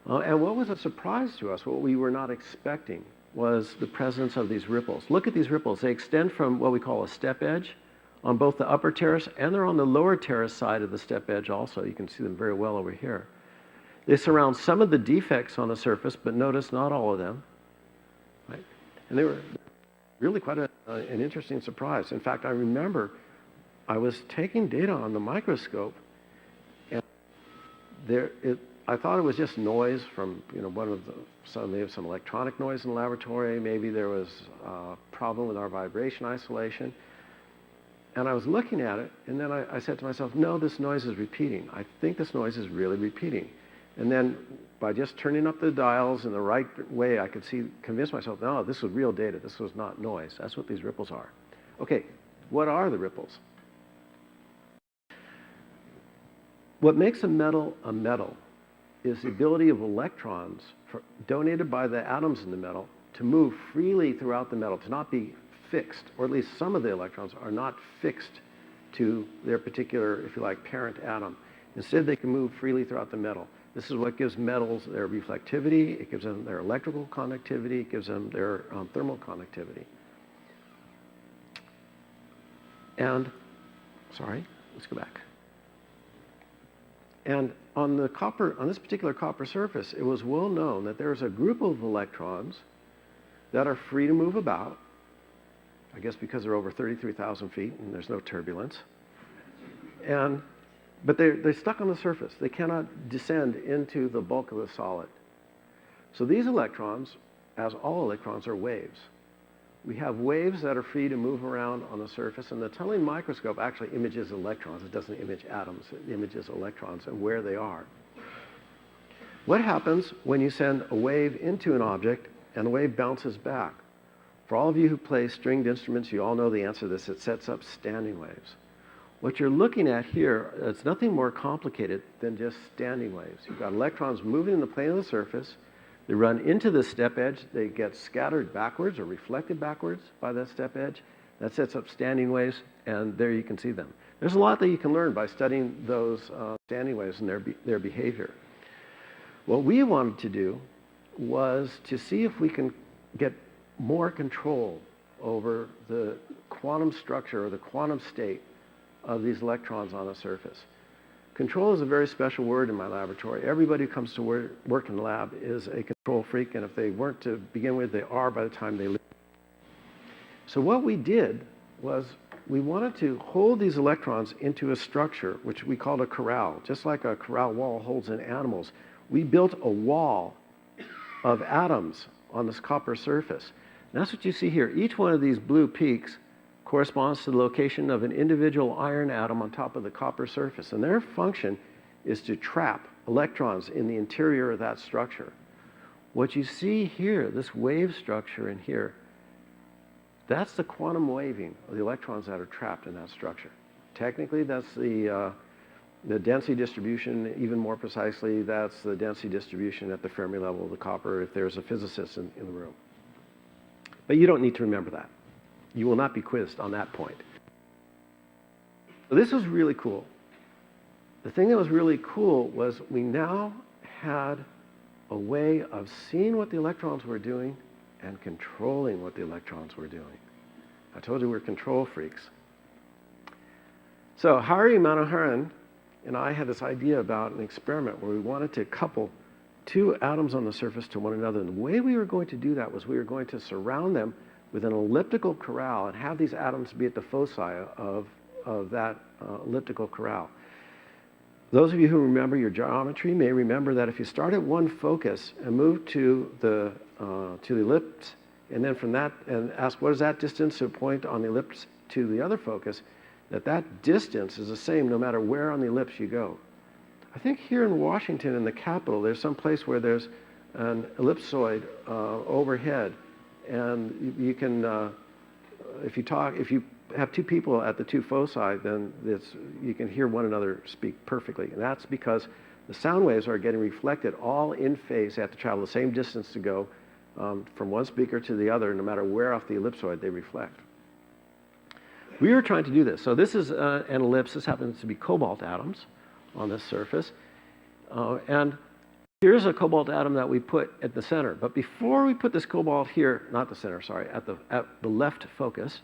And what was a surprise to us, what we were not expecting, was the presence of these ripples. Look at these ripples. They extend from what we call a step edge on both the upper terrace, and they're on the lower terrace side of the step edge also. You can see them very well over here. They surround some of the defects on the surface, but notice not all of them. Right? And they were really quite an interesting surprise. In fact, I remember I was taking data on the microscope, and I thought it was just noise from maybe some electronic noise in the laboratory. Maybe there was a problem with our vibration isolation. And I was looking at it, and then I said to myself, no, this noise is repeating. I think this noise is really repeating. And then by just turning up the dials in the right way, I could convince myself, no, this was real data. This was not noise. That's what these ripples are. Okay, what are the ripples? What makes a metal is the ability of electrons donated by the atoms in the metal to move freely throughout the metal, to not be fixed, or at least some of the electrons are not fixed to their particular, if you like, parent atom. Instead, they can move freely throughout the metal. This is what gives metals their reflectivity, it gives them their electrical conductivity, it gives them their thermal conductivity. And, sorry, let's go back. And on this particular copper surface, it was well known that there's a group of electrons that are free to move about, I guess because they're over 33,000 feet and there's no turbulence. But they're stuck on the surface. They cannot descend into the bulk of the solid. So these electrons, as all electrons, are waves. We have waves that are free to move around on the surface, and the tunneling microscope actually images electrons. It doesn't image atoms, it images electrons and where they are. What happens when you send a wave into an object and the wave bounces back? For all of you who play stringed instruments, you all know the answer to this. It sets up standing waves. What you're looking at here, it's nothing more complicated than just standing waves. You've got electrons moving in the plane of the surface. They run into the step edge. They get scattered backwards or reflected backwards by that step edge. That sets up standing waves, and there you can see them. There's a lot that you can learn by studying those standing waves and their behavior. What we wanted to do was to see if we can get more control over the quantum structure or the quantum state of these electrons on a surface. Control is a very special word in my laboratory. Everybody who comes to work in the lab is a control freak, and if they weren't to begin with, they are by the time they leave. So what we did was we wanted to hold these electrons into a structure which we called a corral. Just like a corral wall holds in animals, we built a wall of atoms on this copper surface. And that's what you see here. Each one of these blue peaks corresponds to the location of an individual iron atom on top of the copper surface. And their function is to trap electrons in the interior of that structure. What you see here, this wave structure in here, that's the quantum waving of the electrons that are trapped in that structure. Technically, that's the density distribution. Even more precisely, that's the density distribution at the Fermi level of the copper if there's a physicist in the room. But you don't need to remember that. You will not be quizzed on that point. So this was really cool. The thing that was really cool was we now had a way of seeing what the electrons were doing and controlling what the electrons were doing. I told you we're control freaks. So Hari Manoharan and I had this idea about an experiment where we wanted to couple two atoms on the surface to one another. And the way we were going to do that was we were going to surround them with an elliptical corral and have these atoms be at the foci of that elliptical corral. Those of you who remember your geometry may remember that if you start at one focus and move to the ellipse, and then from that, and ask what is that distance to a point on the ellipse to the other focus, that distance is the same no matter where on the ellipse you go. I think here in Washington, in the Capitol, there's some place where there's an ellipsoid overhead, and you can, if you have two people at the two foci, then you can hear one another speak perfectly. And that's because the sound waves are getting reflected all in phase. They have to travel the same distance to go from one speaker to the other, no matter where off the ellipsoid they reflect. We were trying to do this. So this is an ellipse. This happens to be cobalt atoms on this surface. And here's a cobalt atom that we put at the center. But before we put this cobalt here, not the center, sorry, at the left focus,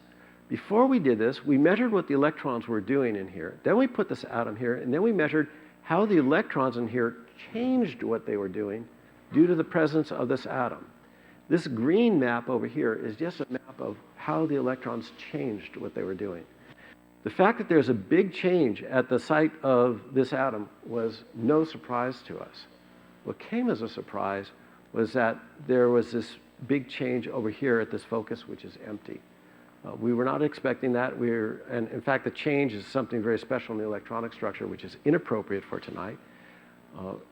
before we did this, we measured what the electrons were doing in here. Then we put this atom here, and then we measured how the electrons in here changed what they were doing due to the presence of this atom. This green map over here is just a map of how the electrons changed what they were doing. The fact that there's a big change at the site of this atom was no surprise to us. What came as a surprise was that there was this big change over here at this focus, which is empty. We were not expecting that. And in fact, the change is something very special in the electronic structure, which is inappropriate for tonight.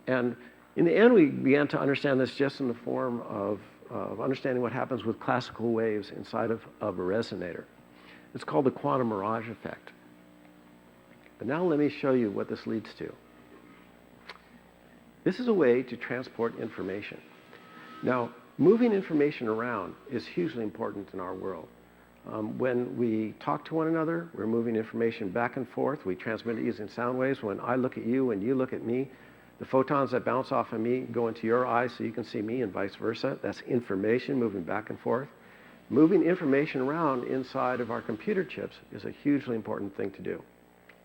And in the end, we began to understand this just in the form of understanding what happens with classical waves inside of a resonator. It's called the quantum mirage effect. But now let me show you what this leads to. This is a way to transport information. Now, moving information around is hugely important in our world. When we talk to one another, we're moving information back and forth. We transmit it using sound waves. When I look at you and you look at me, The photons that bounce off of me go into your eye so you can see me and vice versa. That's information moving back and forth. Moving information around inside of our computer chips is a hugely important thing to do.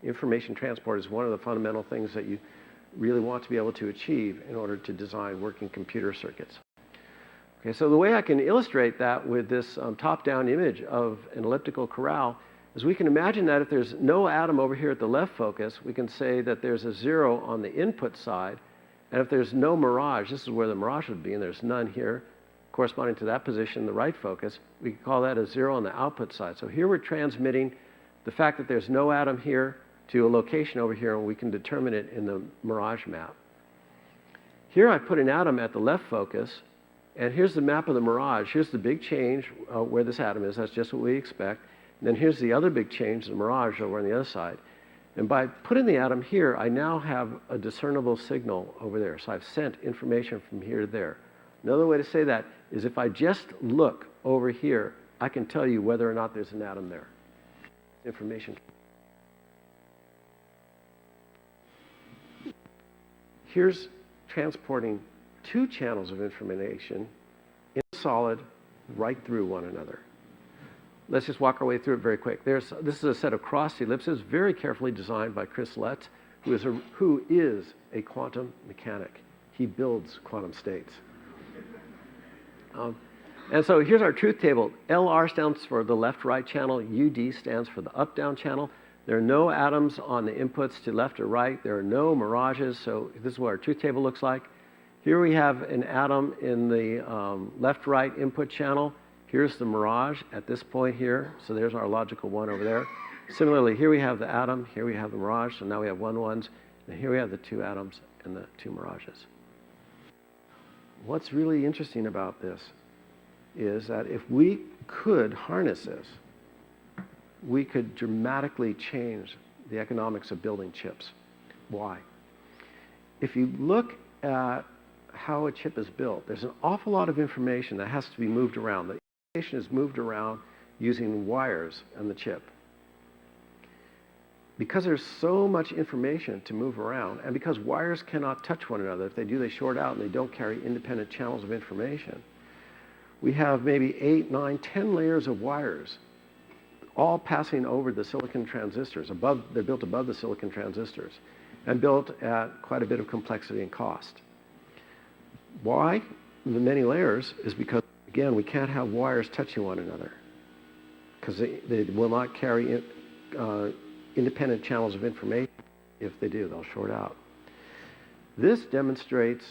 Information transport is one of the fundamental things that you really want to be able to achieve in order to design working computer circuits. Okay, so the way I can illustrate that with this top-down image of an elliptical corral is we can imagine that if there's no atom over here at the left focus, we can say that there's a 0 on the input side, and if there's no mirage, this is where the mirage would be, and there's none here, corresponding to that position, the right focus, we can call that a 0 on the output side. So here we're transmitting the fact that there's no atom here to a location over here, and we can determine it in the mirage map. Here I put an atom at the left focus, and here's the map of the mirage. Here's the big change where this atom is. That's just what we expect. And then here's the other big change, the mirage over on the other side. And by putting the atom here, I now have a discernible signal over there. So I've sent information from here to there. Another way to say that is if I just look over here, I can tell you whether or not there's an atom there. Information. Here's transporting two channels of information in a solid right through one another. Let's just walk our way through it very quick. This is a set of crossed ellipses, very carefully designed by Chris Letts, who is a quantum mechanic. He builds quantum states. And so here's our truth table. LR stands for the left-right channel. UD stands for the up-down channel. There are no atoms on the inputs to left or right. There are no mirages, so this is what our truth table looks like. Here we have an atom in the left-right input channel. Here's the mirage at this point here, so there's our logical 1 over there. Similarly, here we have the atom, here we have the mirage, so now we have 1 1s, and here we have the 2 atoms and the 2 mirages. What's really interesting about this is that if we could harness this, we could dramatically change the economics of building chips. Why? If you look at how a chip is built, there's an awful lot of information that has to be moved around. The information is moved around using wires on the chip. Because there's so much information to move around, and because wires cannot touch one another, if they do, they short out and they don't carry independent channels of information, we have maybe 8, 9, 10 layers of wires all passing over the silicon transistors. They're built above the silicon transistors and built at quite a bit of complexity and cost. Why? The many layers is because, again, we can't have wires touching one another because they will not carry independent channels of information. If they do, they'll short out. This demonstrates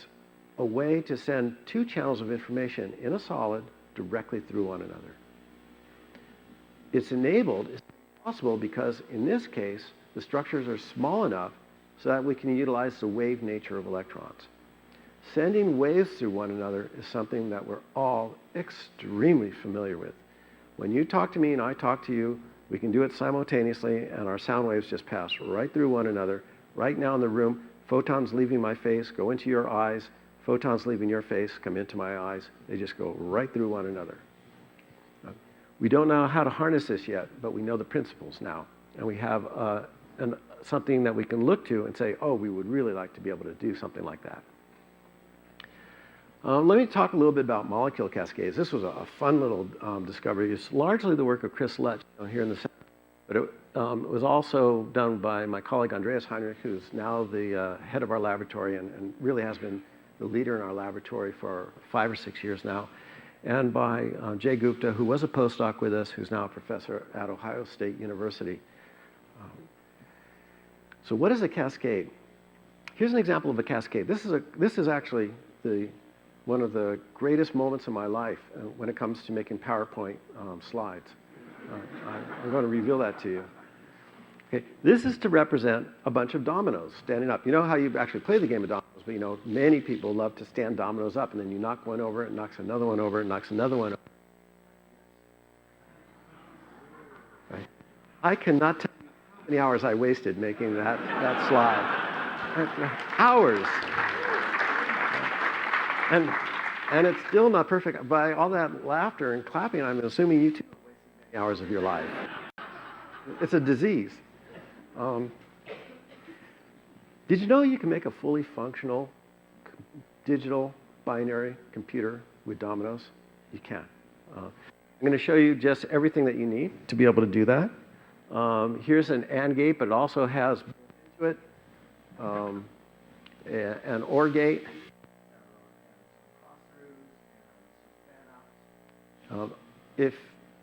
a way to send 2 channels of information in a solid directly through one another. It's possible because in this case, the structures are small enough so that we can utilize the wave nature of electrons. Sending waves through one another is something that we're all extremely familiar with. When you talk to me and I talk to you, we can do it simultaneously, and our sound waves just pass right through one another. Right now in the room, photons leaving my face go into your eyes, photons leaving your face come into my eyes. They just go right through one another. We don't know how to harness this yet, but we know the principles now. And we have something that we can look to and say, oh, we would really like to be able to do something like that. Let me talk a little bit about molecule cascades. This was a fun little discovery. It's largely the work of Chris Letts here in the center, but it was also done by my colleague Andreas Heinrich, who's now the head of our laboratory and really has been the leader in our laboratory for 5 or 6 years now, and by Jay Gupta, who was a postdoc with us, who's now a professor at Ohio State University. So what is a cascade? Here's an example of a cascade. This is actually one of the greatest moments of my life when it comes to making PowerPoint slides. I'm going to reveal that to you. Okay, this is to represent a bunch of dominoes standing up. You know how you actually play the game of dominoes, but you know many people love to stand dominoes up, and then you knock one over, it knocks another one over, it knocks another one over. Right? I cannot tell you how many hours I wasted making that slide. Hours. And it's still not perfect. By all that laughter and clapping, I'm assuming you too have wasted many hours of your life. It's a disease. Did you know you can make a fully functional digital binary computer with dominoes? You can. I'm going to show you just everything that you need to be able to do that. Here's an AND gate, but it also has into it an OR gate. If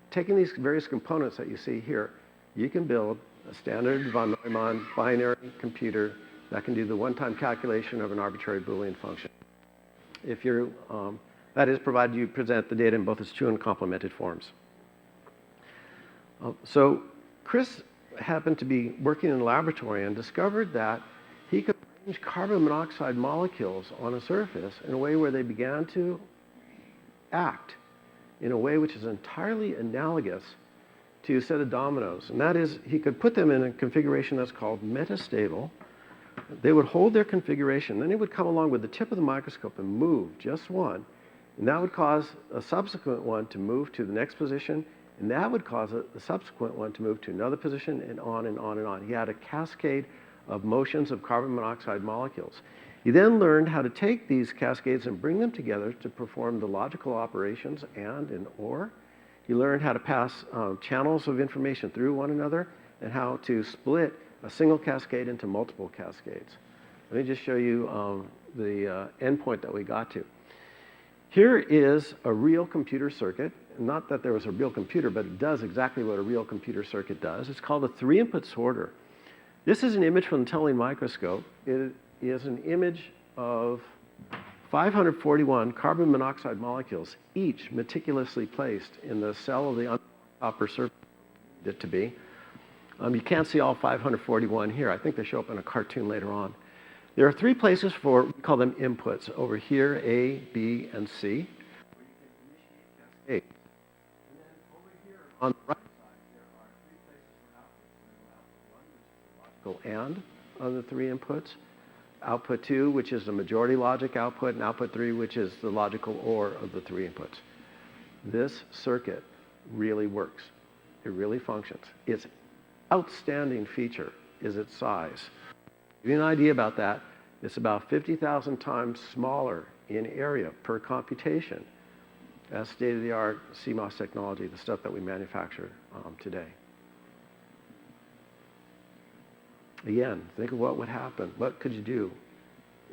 taking these various components that you see here, you can build a standard von Neumann binary computer that can do the one-time calculation of an arbitrary Boolean function. If you're, that is, provided you present the data in both its true and complemented forms. So Chris happened to be working in a laboratory and discovered that he could arrange carbon monoxide molecules on a surface in a way where they began to act in a way which is entirely analogous to a set of dominoes. And that is, he could put them in a configuration that's called metastable. They would hold their configuration. Then he would come along with the tip of the microscope and move just one. And that would cause a subsequent one to move to the next position. And that would cause a subsequent one to move to another position, and on and on and on. He had a cascade of motions of carbon monoxide molecules. He then learned how to take these cascades and bring them together to perform the logical operations and and or. He learned how to pass channels of information through one another and how to split a single cascade into multiple cascades. Let me just show you the endpoint that we got to. Here is a real computer circuit. Not that there was a real computer, but it does exactly what a real computer circuit does. It's called a 3-input sorter. This is an image from the tunneling microscope. It is an image of 541 carbon monoxide molecules, each meticulously placed in the cell of the upper surface it to be. You can't see all 541 here. I think they show up in a cartoon later on. There are 3 places for, we call them inputs, over here, A, B, and C. And then over here on the right side, there are 3 places for outputs. Output 1, which is the logical AND of the 3 inputs. Output 2, which is the majority logic output, and output 3, which is the logical OR of the 3 inputs. This circuit really works. It really functions. Its outstanding feature is its size. To give you an idea about that, it's about 50,000 times smaller in area per computation as state-of-the-art CMOS technology, the stuff that we manufacture today. Again, think of what would happen. What could you do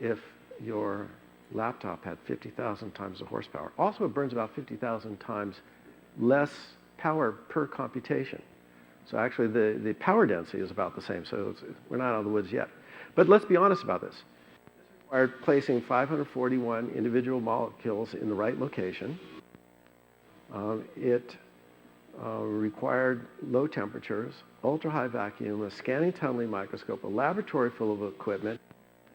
if your laptop had 50,000 times the horsepower? Also, it burns about 50,000 times less power per computation. So actually, the power density is about the same. So we're not out of the woods yet. But let's be honest about this. This required placing 541 individual molecules in the right location. It required low temperatures, ultra-high vacuum, a scanning tunneling microscope, a laboratory full of equipment.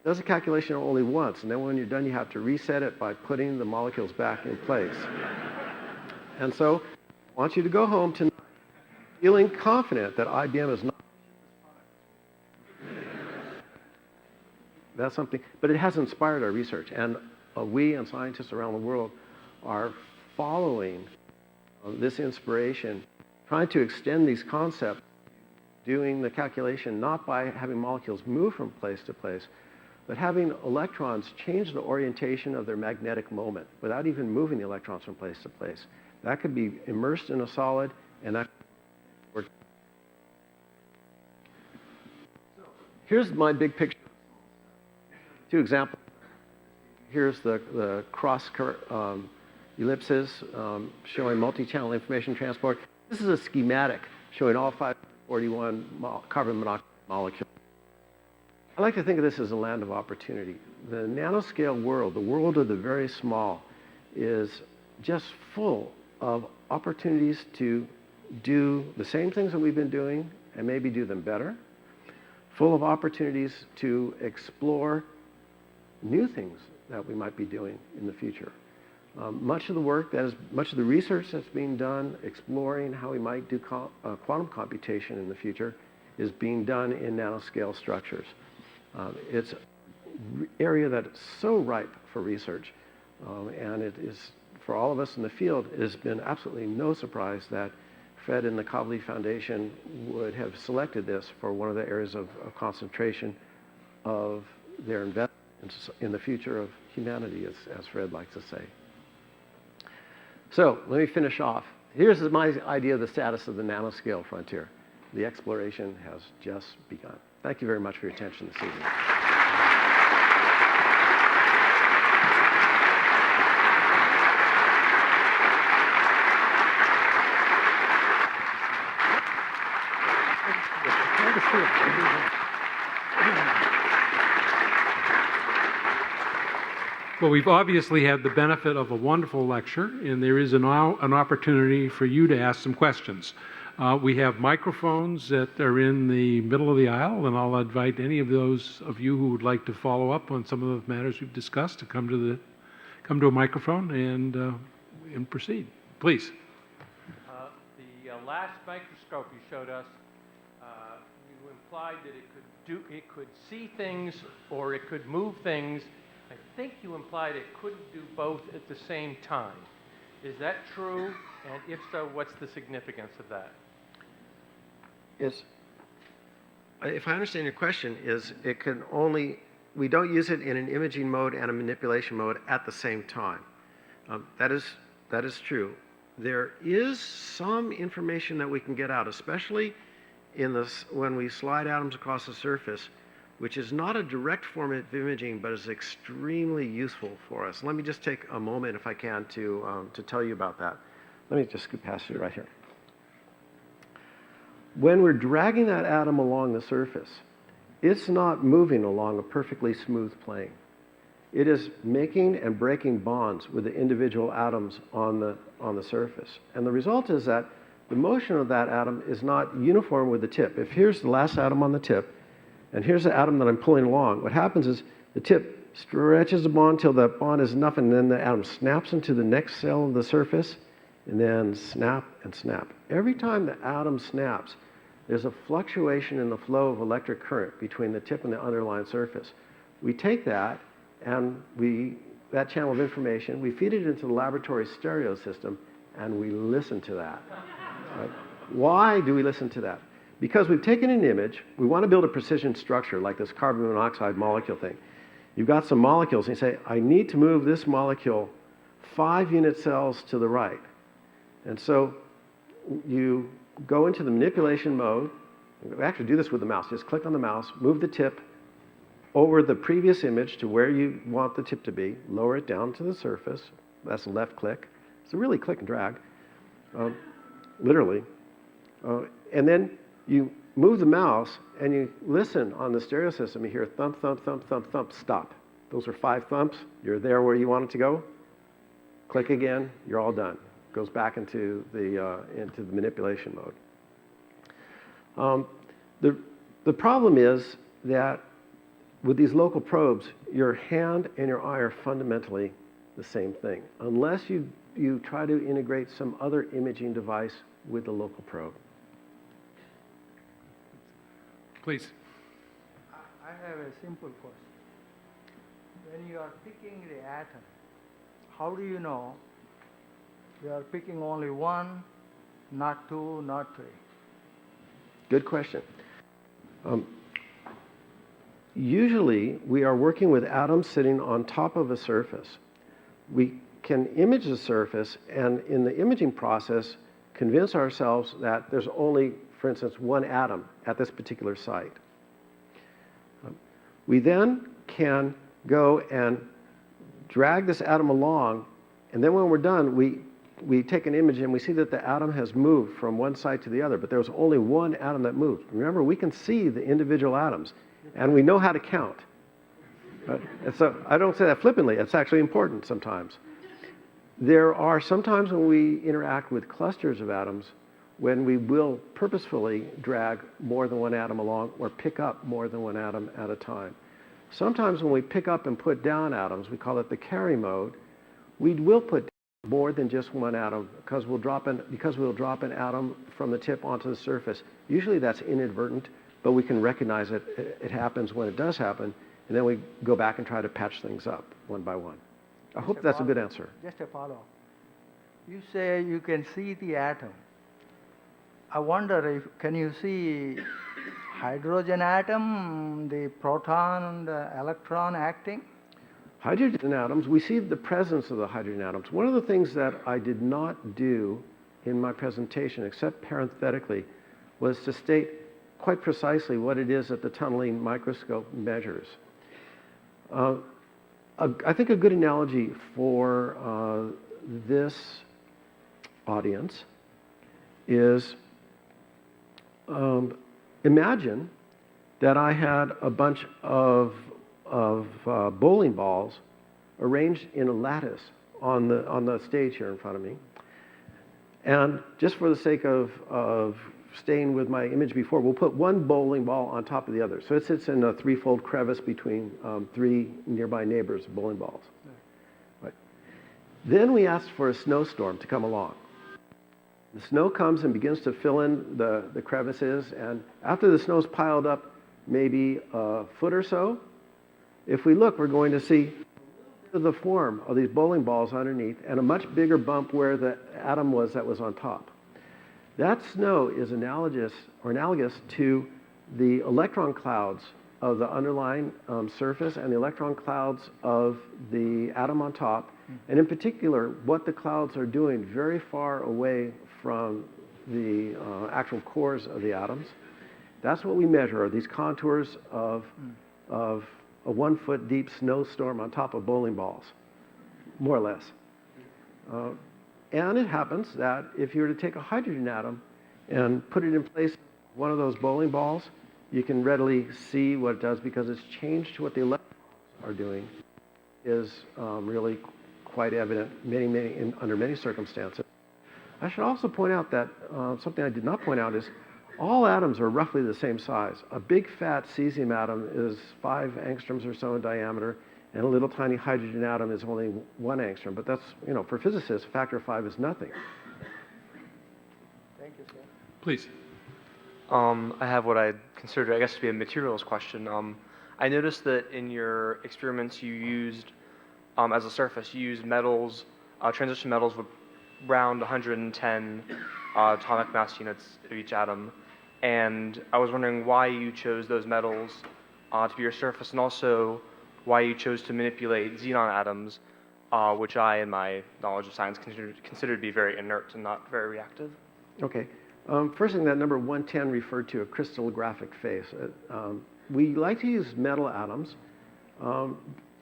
It does a calculation only once, and then when you're done, you have to reset it by putting the molecules back in place. And so I want you to go home tonight feeling confident that IBM is not. That's something, but it has inspired our research, and we and scientists around the world are following this inspiration, trying to extend these concepts, doing the calculation not by having molecules move from place to place, but having electrons change the orientation of their magnetic moment without even moving the electrons from place to place. That could be immersed in a solid, and that works. Here's my big picture. 2 examples. Here's the cross ellipses showing multi-channel information transport. This is a schematic showing all 541 carbon monoxide molecules. I like to think of this as a land of opportunity. The nanoscale world, the world of the very small, is just full of opportunities to do the same things that we've been doing and maybe do them better. Full of opportunities to explore new things that we might be doing in the future. Much of the research that's being done exploring how we might do quantum computation in the future is being done in nanoscale structures. It's an area that is so ripe for research, and it is, for all of us in the field, it has been absolutely no surprise that Fred and the Kavli Foundation would have selected this for one of the areas of concentration of their investment in the future of humanity, as Fred likes to say. So let me finish off. Here's my idea of the status of the nanoscale frontier. The exploration has just begun. Thank you very much for your attention this evening. Well, we've obviously had the benefit of a wonderful lecture, and there is now an opportunity for you to ask some questions. We have microphones that are in the middle of the aisle, and I'll invite any of those of you who would like to follow up on some of the matters we've discussed to come to a microphone and proceed. Please. The last microscope you showed us, you implied that it could see things or it could move things. I think you implied it couldn't do both at the same time. Is that true? And if so, what's the significance of that? If I understand your question, we don't use it in an imaging mode and a manipulation mode at the same time. That is true. There is some information that we can get out, especially when we slide atoms across the surface, which is not a direct form of imaging, but is extremely useful for us. Let me just take a moment, if I can, to tell you about that. Let me just scoot past you right here. When we're dragging that atom along the surface, it's not moving along a perfectly smooth plane. It is making and breaking bonds with the individual atoms on the surface. And the result is that the motion of that atom is not uniform with the tip. If here's the last atom on the tip, and here's the atom that I'm pulling along, what happens is the tip stretches the bond till that bond is enough, and then the atom snaps into the next cell of the surface, and then snap and snap. Every time the atom snaps, there's a fluctuation in the flow of electric current between the tip and the underlying surface. We take that, and that channel of information, we feed it into the laboratory stereo system, and we listen to that. Right? Why do we listen to that? Because we've taken an image, we want to build a precision structure like this carbon monoxide molecule thing. You've got some molecules, and you say, I need to move this molecule 5 unit cells to the right. And so you go into the manipulation mode. We actually do this with the mouse. Just click on the mouse, move the tip over the previous image to where you want the tip to be, lower it down to the surface. That's a left click. So really click and drag, literally. And then you move the mouse and you listen on the stereo system. You hear thump, thump, thump, thump, thump, stop. Those are 5 thumps. You're there where you want it to go. Click again, you're all done. Goes back into the manipulation mode. The problem is that with these local probes, your hand and your eye are fundamentally the same thing, unless you try to integrate some other imaging device with the local probe. Please. I have a simple question. When you are picking the atom, how do you know you are picking only one, not 2, not 3? Good question. Usually, we are working with atoms sitting on top of a surface. We can image the surface, and in the imaging process, convince ourselves that there's only, for instance, one atom at this particular site. We then can go and drag this atom along, and then when we're done, we take an image and we see that the atom has moved from one side to the other, but there was only one atom that moved. Remember, we can see the individual atoms, and we know how to count. And so I don't say that flippantly. It's actually important sometimes. There are sometimes when we interact with clusters of atoms when we will purposefully drag more than one atom along or pick up more than one atom at a time. Sometimes when we pick up and put down atoms, we call it the carry mode, we will put down more than just one atom because we'll drop an atom from the tip onto the surface. Usually that's inadvertent, but we can recognize it happens when it does happen, and then we go back and try to patch things up one by one. I hope that's a good answer. Just a follow-up. You say you can see the atom. I wonder can you see hydrogen atom, the proton and the electron acting? Hydrogen atoms, we see the presence of the hydrogen atoms. One of the things that I did not do in my presentation, except parenthetically, was to state quite precisely what it is that the tunneling microscope measures. I think a good analogy for this audience is imagine that I had a bunch of bowling balls arranged in a lattice on the stage here in front of me. And just for the sake of staying with my image before, we'll put one bowling ball on top of the other. So it sits in a threefold crevice between three nearby neighbors' bowling balls. Right. Then we ask for a snowstorm to come along. The snow comes and begins to fill in the crevices, and after the snow's piled up maybe a foot or so, if we look, we're going to see the form of these bowling balls underneath and a much bigger bump where the atom was that was on top. That snow is analogous to the electron clouds of the underlying surface and the electron clouds of the atom on top, and in particular, what the clouds are doing very far away from the actual cores of the atoms. That's what we measure, are these contours of a 1 foot deep snowstorm on top of bowling balls, more or less. And it happens that if you were to take a hydrogen atom and put it in place of one of those bowling balls, you can readily see what it does because it's changed to what the electrons are doing is really quite evident under many circumstances. I should also point out that something I did not point out is all atoms are roughly the same size. A big fat cesium atom is 5 angstroms or so in diameter, and a little tiny hydrogen atom is only 1 angstrom. But that's, for physicists, a factor of 5 is nothing. Thank you, sir. Please. I have what I consider, I guess, to be a materials question. I noticed that in your experiments you used, as a surface, you used metals, transition metals with around 110 atomic mass units of each atom. And I was wondering why you chose those metals to be your surface, and also why you chose to manipulate xenon atoms, which I, in my knowledge of science, consider to be very inert and not very reactive. Okay. First thing, that number 110 referred to a crystallographic phase. We like to use metal atoms.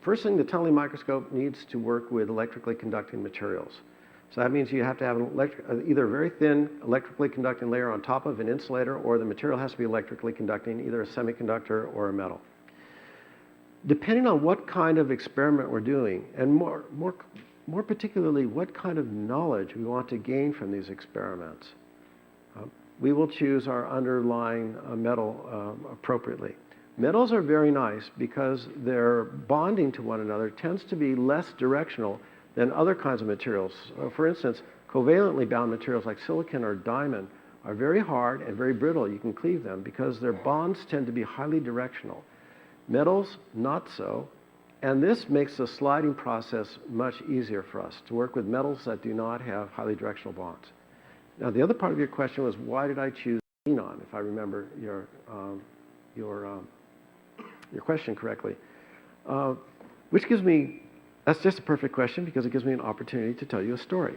First thing, the tunneling microscope needs to work with electrically conducting materials. So that means you have to have either a very thin electrically conducting layer on top of an insulator, or the material has to be electrically conducting, either a semiconductor or a metal. Depending on what kind of experiment we're doing, and more particularly what kind of knowledge we want to gain from these experiments, we will choose our underlying metal appropriately. Metals are very nice because their bonding to one another tends to be less directional than other kinds of materials. For instance, covalently bound materials like silicon or diamond are very hard and very brittle. You can cleave them because their bonds tend to be highly directional. Metals, not so. And this makes the sliding process much easier for us to work with metals that do not have highly directional bonds. Now, the other part of your question was, why did I choose xenon, if I remember your question correctly? Which gives me, that's just a perfect question because it gives me an opportunity to tell you a story.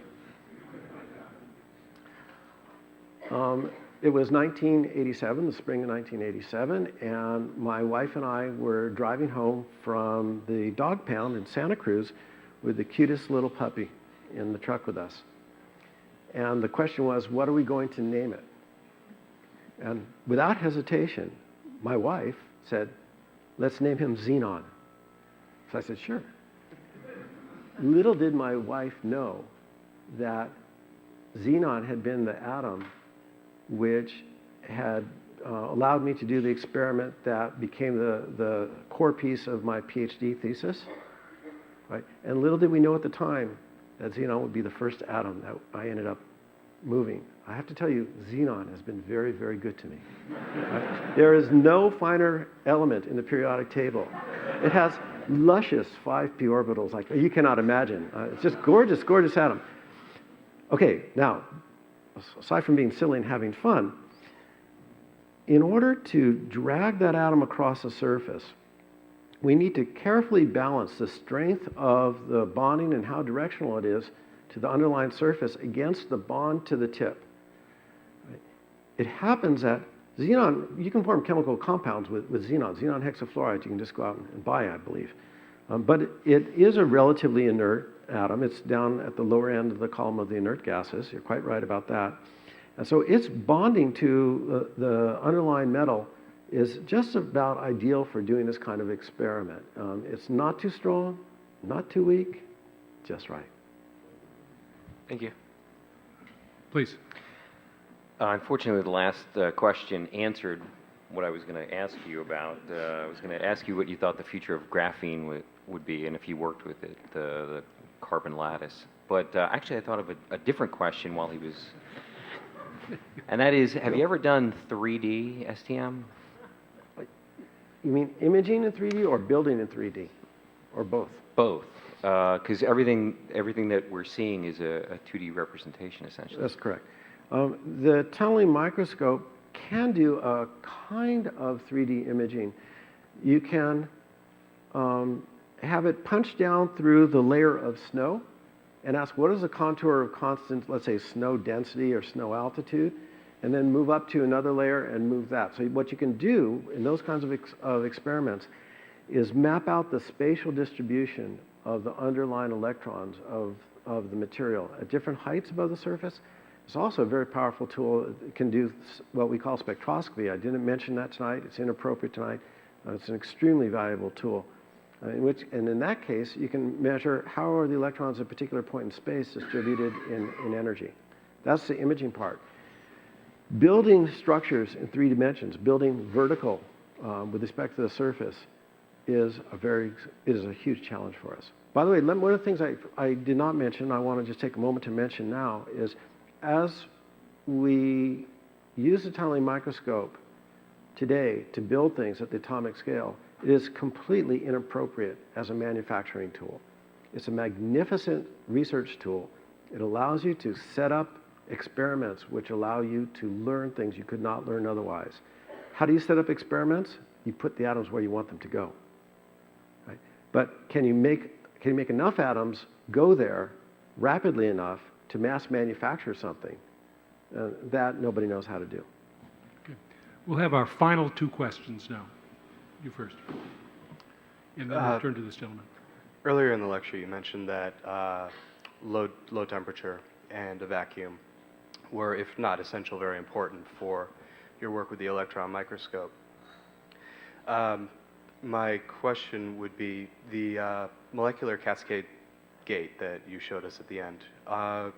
It was 1987, the spring of 1987, and my wife and I were driving home from the dog pound in Santa Cruz with the cutest little puppy in the truck with us. And the question was, what are we going to name it? And without hesitation, my wife said, let's name him Xenon. So I said, sure. Little did my wife know that xenon had been the atom which had allowed me to do the experiment that became the core piece of my PhD thesis. Right? And little did we know at the time that xenon would be the first atom that I ended up moving. I have to tell you, xenon has been very, very good to me. Right? There is no finer element in the periodic table. It has luscious 5p orbitals like you cannot imagine. It's just gorgeous, gorgeous atom. Okay, now, aside from being silly and having fun, in order to drag that atom across the surface, we need to carefully balance the strength of the bonding and how directional it is to the underlying surface against the bond to the tip. Right? It happens that xenon, you can form chemical compounds with xenon hexafluoride, you can just go out and buy, I believe. But it is a relatively inert atom. It's down at the lower end of the column of the inert gases. You're quite right about that. And so its bonding to the underlying metal is just about ideal for doing this kind of experiment. It's not too strong, not too weak, just right. Thank you. Please. Unfortunately, the last question answered what I was going to ask you about. I was going to ask you what you thought the future of graphene would be, and if you worked with it, the carbon lattice. But actually, I thought of a different question while he was, and that is, have you ever done 3D STM? You mean imaging in 3D or building in 3D, or both? Both, because everything that we're seeing is a 2D representation, essentially. That's correct. The tunneling microscope can do a kind of 3D imaging. You can have it punch down through the layer of snow and ask what is the contour of constant, let's say, snow density or snow altitude, and then move up to another layer and move that. So what you can do in those kinds of experiments is map out the spatial distribution of the underlying electrons of the material at different heights above the surface. It's also a very powerful tool. It can do what we call spectroscopy. I didn't mention that tonight. It's inappropriate tonight. It's an extremely valuable tool. And in that case, you can measure how are the electrons at a particular point in space distributed in energy. That's the imaging part. Building structures in 3 dimensions, building vertical with respect to the surface, is a huge challenge for us. By the way, one of the things I did not mention, I want to just take a moment to mention now, is as we use the tunneling microscope today to build things at the atomic scale, it is completely inappropriate as a manufacturing tool. It's a magnificent research tool. It allows you to set up experiments which allow you to learn things you could not learn otherwise. How do you set up experiments? You put the atoms where you want them to go. Right? But can you make enough atoms go there rapidly enough to mass manufacture something? That nobody knows how to do. Okay. We'll have our final 2 questions now. You first. And then we'll turn to this gentleman. Earlier in the lecture, you mentioned that low temperature and a vacuum were, if not essential, very important for your work with the electron microscope. My question would be the molecular cascade gate that you showed us at the end. Are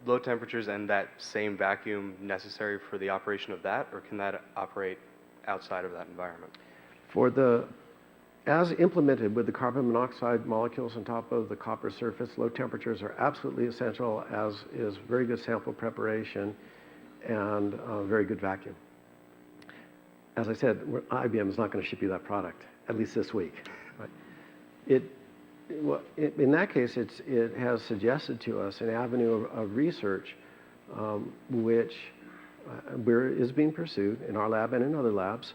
low temperatures and that same vacuum necessary for the operation of that, or can that operate outside of that environment? As implemented with the carbon monoxide molecules on top of the copper surface, low temperatures are absolutely essential, as is very good sample preparation and very good vacuum. As I said, IBM is not going to ship you that product, at least this week. Right? In that case, it has suggested to us an avenue of research which is being pursued in our lab and in other labs,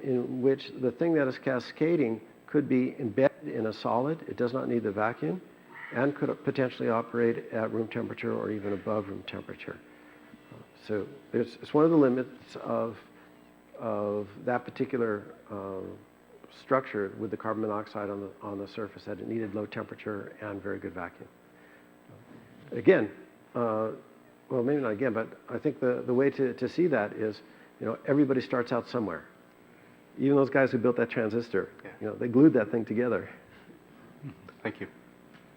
in which the thing that is cascading could be embedded in a solid. It does not need the vacuum, and could potentially operate at room temperature or even above room temperature. So it's one of the limits of that particular structure with the carbon monoxide on the surface, that it needed low temperature and very good vacuum. Again, well, maybe not again, but I think the way to see that is, everybody starts out somewhere. Even those guys who built that transistor, they glued that thing together. Thank you.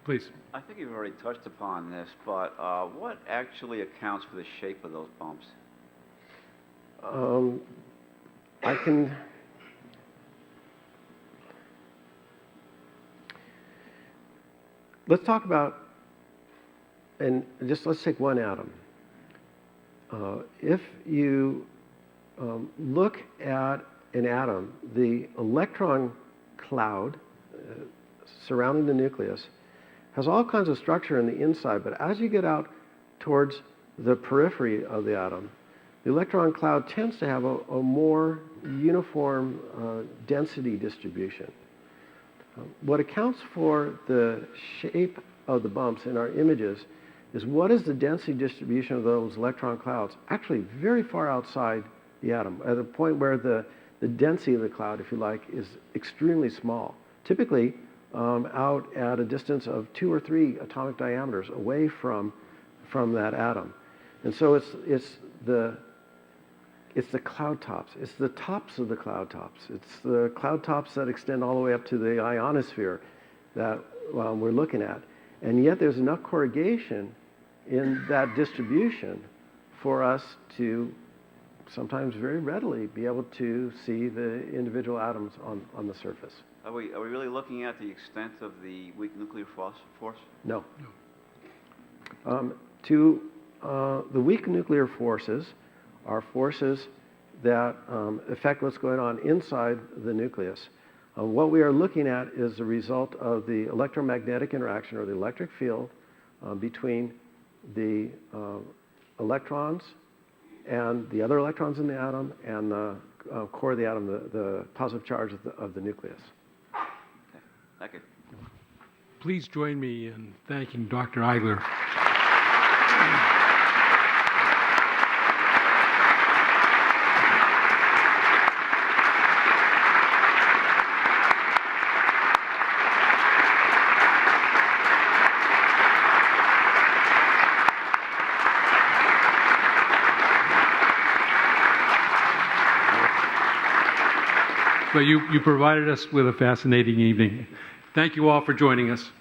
Please. I think you've already touched upon this, but what actually accounts for the shape of those bumps? Let's talk about, and let's take one atom. If you look at an atom, the electron cloud surrounding the nucleus has all kinds of structure in the inside, but as you get out towards the periphery of the atom, the electron cloud tends to have a more uniform density distribution. What accounts for the shape of the bumps in our images is what is the density distribution of those electron clouds actually very far outside the atom, at a point where the density of the cloud, if you like, is extremely small. Typically, out at a distance of 2 or 3 atomic diameters away from that atom. And so it's the cloud tops. It's the tops of the cloud tops. It's the cloud tops that extend all the way up to the ionosphere that we're looking at. And yet there's enough corrugation in that distribution for us to sometimes very readily be able to see the individual atoms on the surface. Are we really looking at the extent of the weak nuclear force? No. The weak nuclear forces are forces that affect what's going on inside the nucleus. What we are looking at is the result of the electromagnetic interaction or the electric field between the electrons and the other electrons in the atom and the core of the atom, the positive charge of the nucleus. Okay. Thank you. Please join me in thanking Dr. Eigler. So you provided us with a fascinating evening. Thank you all for joining us.